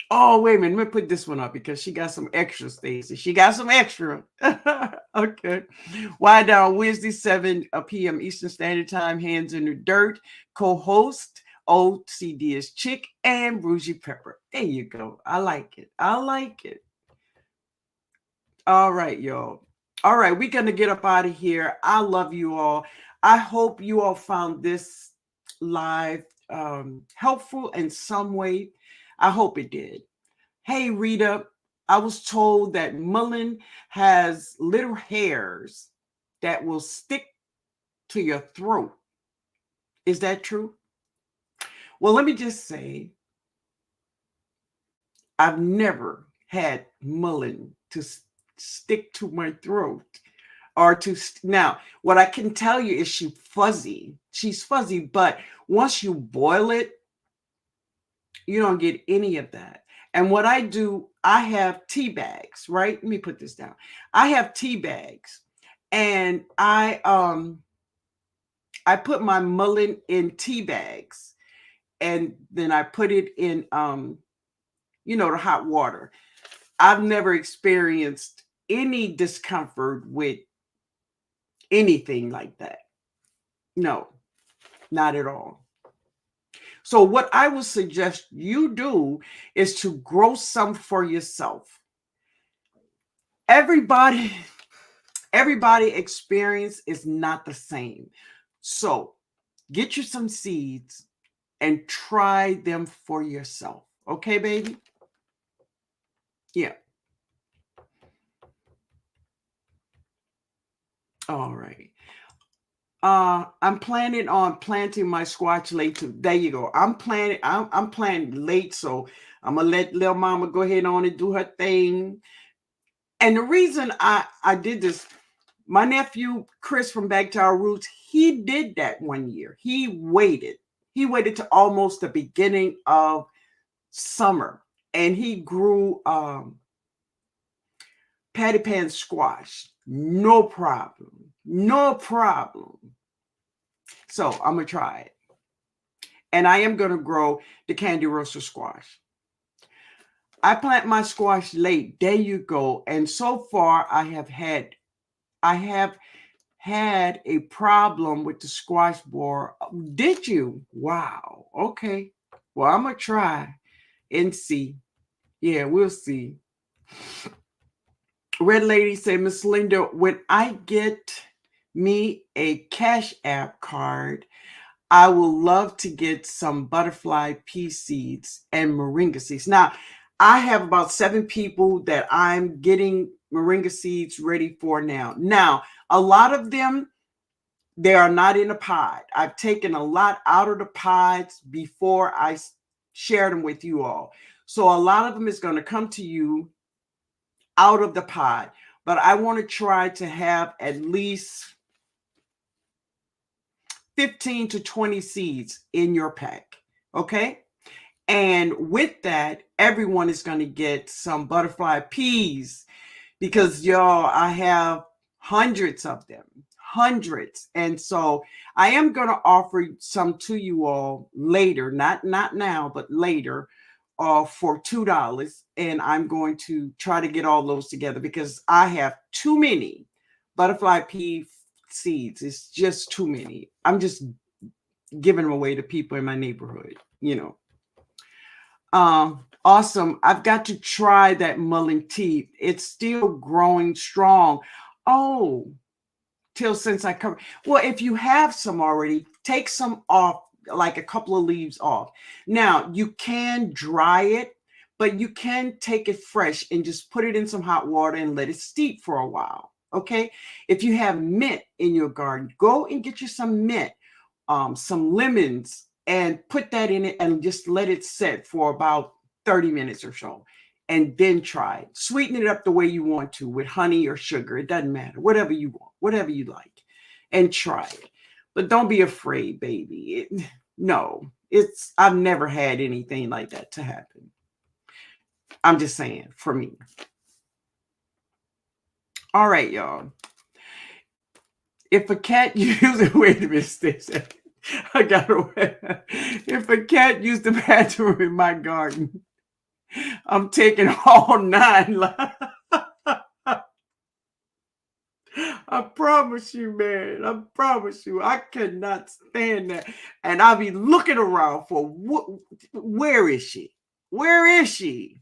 Oh, wait a minute. Let me put this one up because she got some extra, Stacy. She got some extra. Okay. Why down Wednesday, 7 p.m. Eastern Standard Time, Hands in the Dirt. Co-host OCD is chick and bougie pepper. There you go. I like it. I like it. All right, y'all. All right, we're going to get up out of here. I love you all. I hope you all found this live helpful in some way. I hope it did. Hey, Rita, I was told that mullein has little hairs that will stick to your throat. Is that true? Well, let me just say, I've never had mullein to stick to my throat or to now. What I can tell you is she's fuzzy. She's fuzzy, but once you boil it, you don't get any of that. And what I do, I have tea bags, right? Let me put this down. I have tea bags, and I put my mullein in tea bags, and then I put it in the hot water. I've never experienced any discomfort with anything like that. No, not at all. So what I would suggest you do is to grow some for yourself. Everybody experience is not the same. So get you some seeds and try them for yourself. Okay, baby? Yeah. All right. I'm planning on planting my squash late too. There you go. I'm planting late, so I'm gonna let little mama go ahead on and do her thing. And the reason I did this, my nephew Chris from Back to Our Roots, he did that one year. He waited to almost the beginning of summer, and he grew patty pan squash. No problem. So I'm going to try it. And I am going to grow the candy roaster squash. I plant my squash late. There you go. And so far I have had a problem with the squash borer. Did you? Wow. Okay. Well, I'm going to try and see. Yeah, we'll see. Red Lady said, Miss Linda, when I get me a Cash App card, I will love to get some butterfly pea seeds and moringa seeds. Now, I have about 7 people that I'm getting moringa seeds ready for now. Now, a lot of them, they are not in a pod. I've taken a lot out of the pods before I shared them with you all. So a lot of them is going to come to you out of the pod. But I want to try to have at least 15 to 20 seeds in your pack. Okay? And with that, everyone is going to get some butterfly peas because, y'all, I have hundreds of them. Hundreds. And so I am going to offer some to you all later, not now, but later, for $2. And I'm going to try to get all those together because I have too many butterfly pea seeds. It's just too many. I'm just giving them away to people in my neighborhood, Awesome. I've got to try that mullein tea. It's still growing strong. Oh, since I covered. Well, if you have some already, take some off, like a couple of leaves off. Now, you can dry it, but you can take it fresh and just put it in some hot water and let it steep for a while. Okay. If you have mint in your garden, go and get you some mint, some lemons, and put that in it and just let it set for about 30 minutes or so. And then try it. Sweeten it up the way you want to with honey or sugar. It doesn't matter. Whatever you want, whatever you like. And try it. But don't be afraid, baby. I've never had anything like that to happen. I'm just saying, for me. All right, y'all. If a cat uses, wait a minute, I got away. If a cat used the bathroom in my garden, I'm taking all 9. I promise you, man. I promise you. I cannot stand that. And I'll be looking around for where is she? Where is she?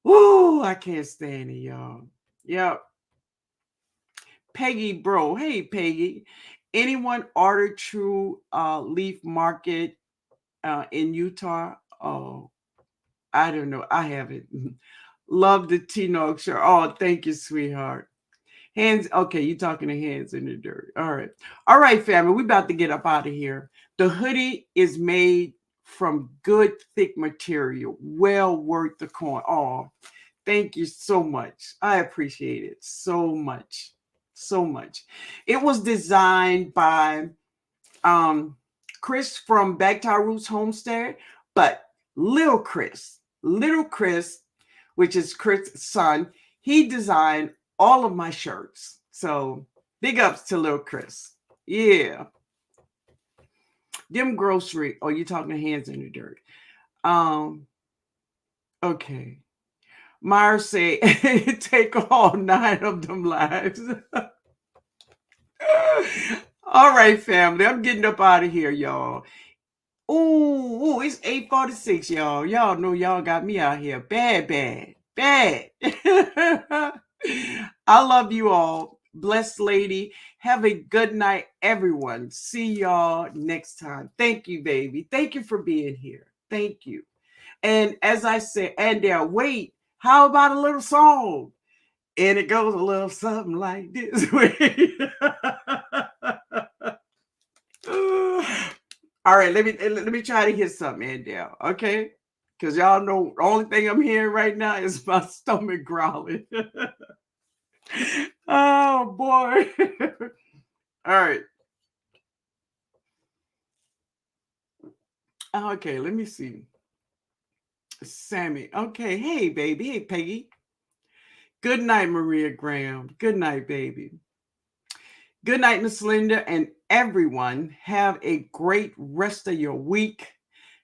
Woo, I can't stand it, y'all. Yep. Peggy, bro. Hey, Peggy. Anyone order True Leaf Market in Utah? Oh, I don't know. I haven't. Love the TNOG shirt. Oh, thank you, sweetheart. Hands, okay, you talking to hands in the dirt. All right. All right, family, we about to get up out of here. The hoodie is made from good, thick material. Well worth the coin. Oh, thank you so much. I appreciate it so much. So much. It was designed by Chris from Bagtown Roots Homestead, but little Chris, which is Chris' son, he designed all of my shirts. So big ups to little Chris. Yeah. Them grocery. Oh, you talking hands in the dirt. Okay. Myers said take all 9 of them lives. All right, family. I'm getting up out of here, y'all. Ooh, it's 8:46, y'all. Y'all know y'all got me out here. Bad, bad, bad. I love you all. Blessed lady. Have a good night, everyone. See y'all next time. Thank you, baby. Thank you for being here. Thank you. And as I said, and wait, how about a little song? And it goes a little something like this. All right, let me try to hit something, Andale. Okay, because y'all know the only thing I'm hearing right now is my stomach growling. Oh boy! All right. Okay, let me see. Sammy. Okay, hey baby, hey Peggy. Good night, Maria Graham. Good night, baby. Good night, Miss Linda, and everyone. Have a great rest of your week.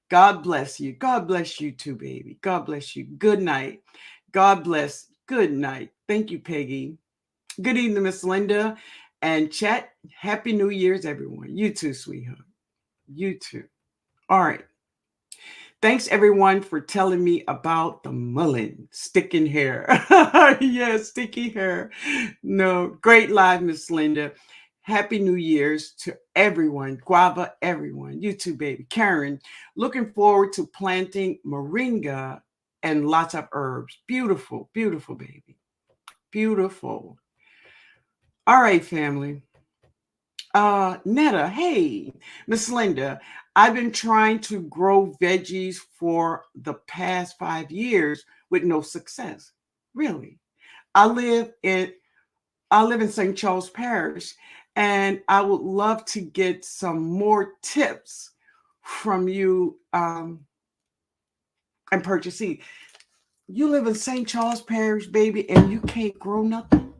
God bless you. God bless you too, baby. God bless you. Good night. God bless. Good night. Thank you, Peggy. Good evening, Miss Linda. And chat, Happy New Year's, everyone. You too, sweetheart. You too. All right. Thanks, everyone, for telling me about the mullein sticking hair. Yeah, sticky hair. No, great live, Miss Linda. Happy New Year's to everyone. Guava, everyone. You too, baby. Karen, looking forward to planting moringa and lots of herbs. Beautiful, beautiful, baby. Beautiful. All right, family. Netta, hey, Miss Linda, I've been trying to grow veggies for the past 5 years with no success. Really. I live in St. Charles Parish, and I would love to get some more tips from you and purchase seed. You live in St. Charles Parish, baby, and you can't grow nothing.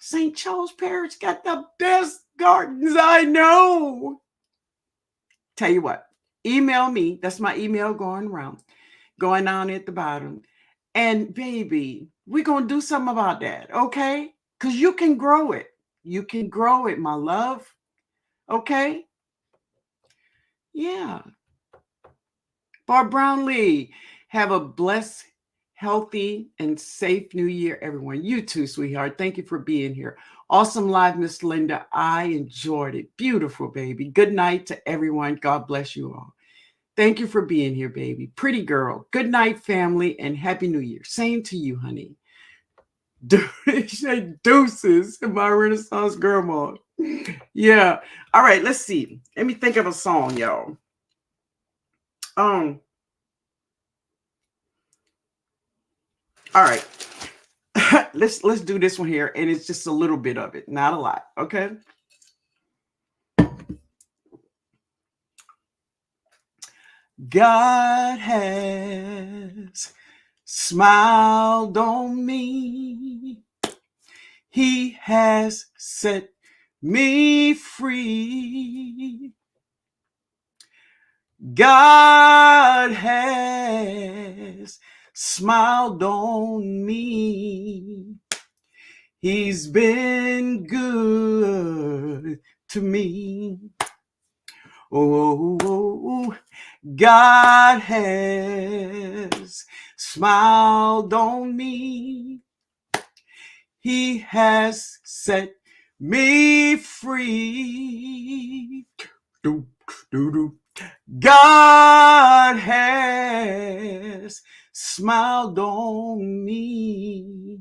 St. Charles Parish got the best gardens I know. Tell you what, email me. That's my email going around, going down at the bottom. And baby, we're going to do something about that, okay? Because you can grow it. You can grow it, my love. Okay? Yeah. Barb Brownlee, have a blessed, healthy, and safe new year, everyone. You too, sweetheart. Thank you for being here. Awesome live, Miss Linda. I enjoyed it. Beautiful, baby. Good night to everyone. God bless you all. Thank you for being here, baby. Pretty girl. Good night, family, and Happy New Year. Same to you, honey. Deuces, my Renaissance girl mode. Yeah. All right, let's see. Let me think of a song, y'all. All right. let's do this one here, and it's just a little bit of it, not a lot. Okay. God has smiled on me. He has set me free. God has smiled on me. He's been good to me. Oh, God has smiled on me. He has set me free. Do, do, do. God has smiled on me.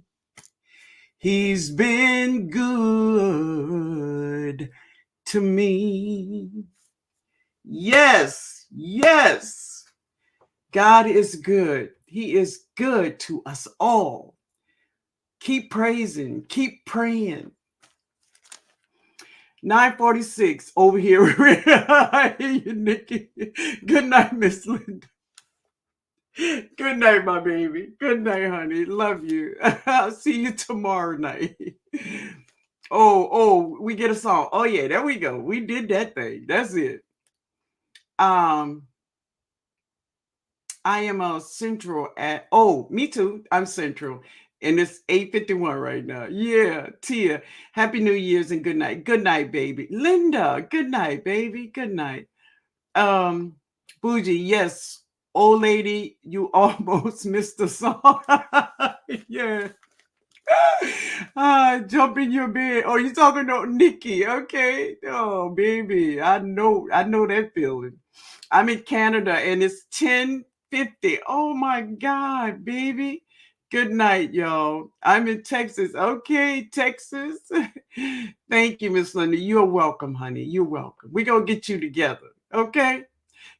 He's been good to me. Yes, yes. God is good. He is good to us all. Keep praising, keep praying. 9:46 over here. I hear you, Nikki. Good night, Miss Linda. Good night, my baby. Good night, honey. Love you. I'll see you tomorrow night. We get a song. Oh yeah, there we go. We did that thing. That's it. I am central at. Oh, me too. I'm central. And it's 8:51 right now. Yeah, Tia. Happy New Year's and good night. Good night, baby. Linda, good night, baby. Good night. Bougie, yes. Old lady, you almost missed the song. Yeah. Jump in your bed. Oh, you talking to Nikki? Okay. Oh, baby, I know that feeling. I'm in Canada and it's 10:50. Oh my God, baby. Good night, y'all. I'm in Texas. Okay, Texas. Thank you, Miss Linda. You're welcome, honey. You're welcome. We're gonna get you together. Okay.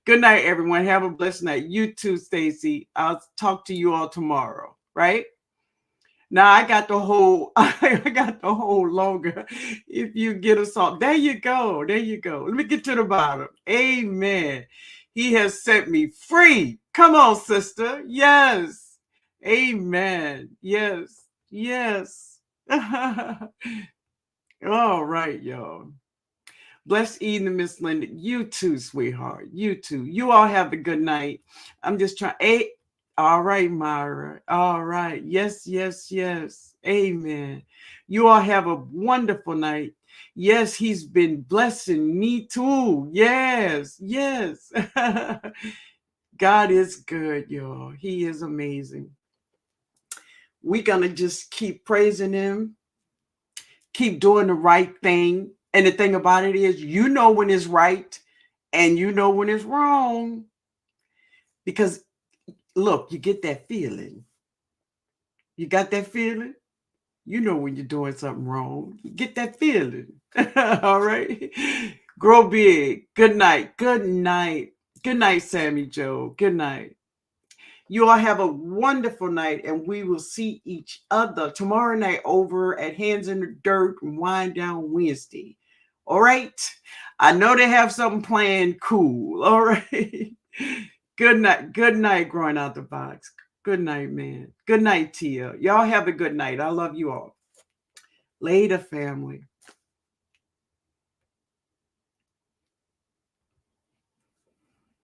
Good night, everyone. Have a blessed night. You too, Stacy. I'll talk to you all tomorrow, right? Now I got the whole longer. If you get a song, there you go. There you go. Let me get to the bottom. Amen. He has set me free. Come on, sister. Yes. Amen. Yes. Yes. All right, y'all. Bless evening, Miss Linda. You too, sweetheart. You too. You all have a good night. I'm just trying. All right, Myra. All right. Yes, yes, yes. Amen. You all have a wonderful night. Yes, he's been blessing me too. Yes, yes. God is good, y'all. He is amazing. We're going to just keep praising him, keep doing the right thing. And the thing about it is, you know when it's right and you know when it's wrong. Because, look, you get that feeling. You got that feeling? You know when you're doing something wrong. You get that feeling. All right? Grow big. Good night. Good night. Good night, Sammy Joe. Good night. You all have a wonderful night, and we will see each other tomorrow night over at Hands in the Dirt and Wind Down Wednesday. All right? I know they have something planned cool. All right? Good night. Good night, growing out the box. Good night, man. Good night, Tia. Y'all have a good night. I love you all. Later, family.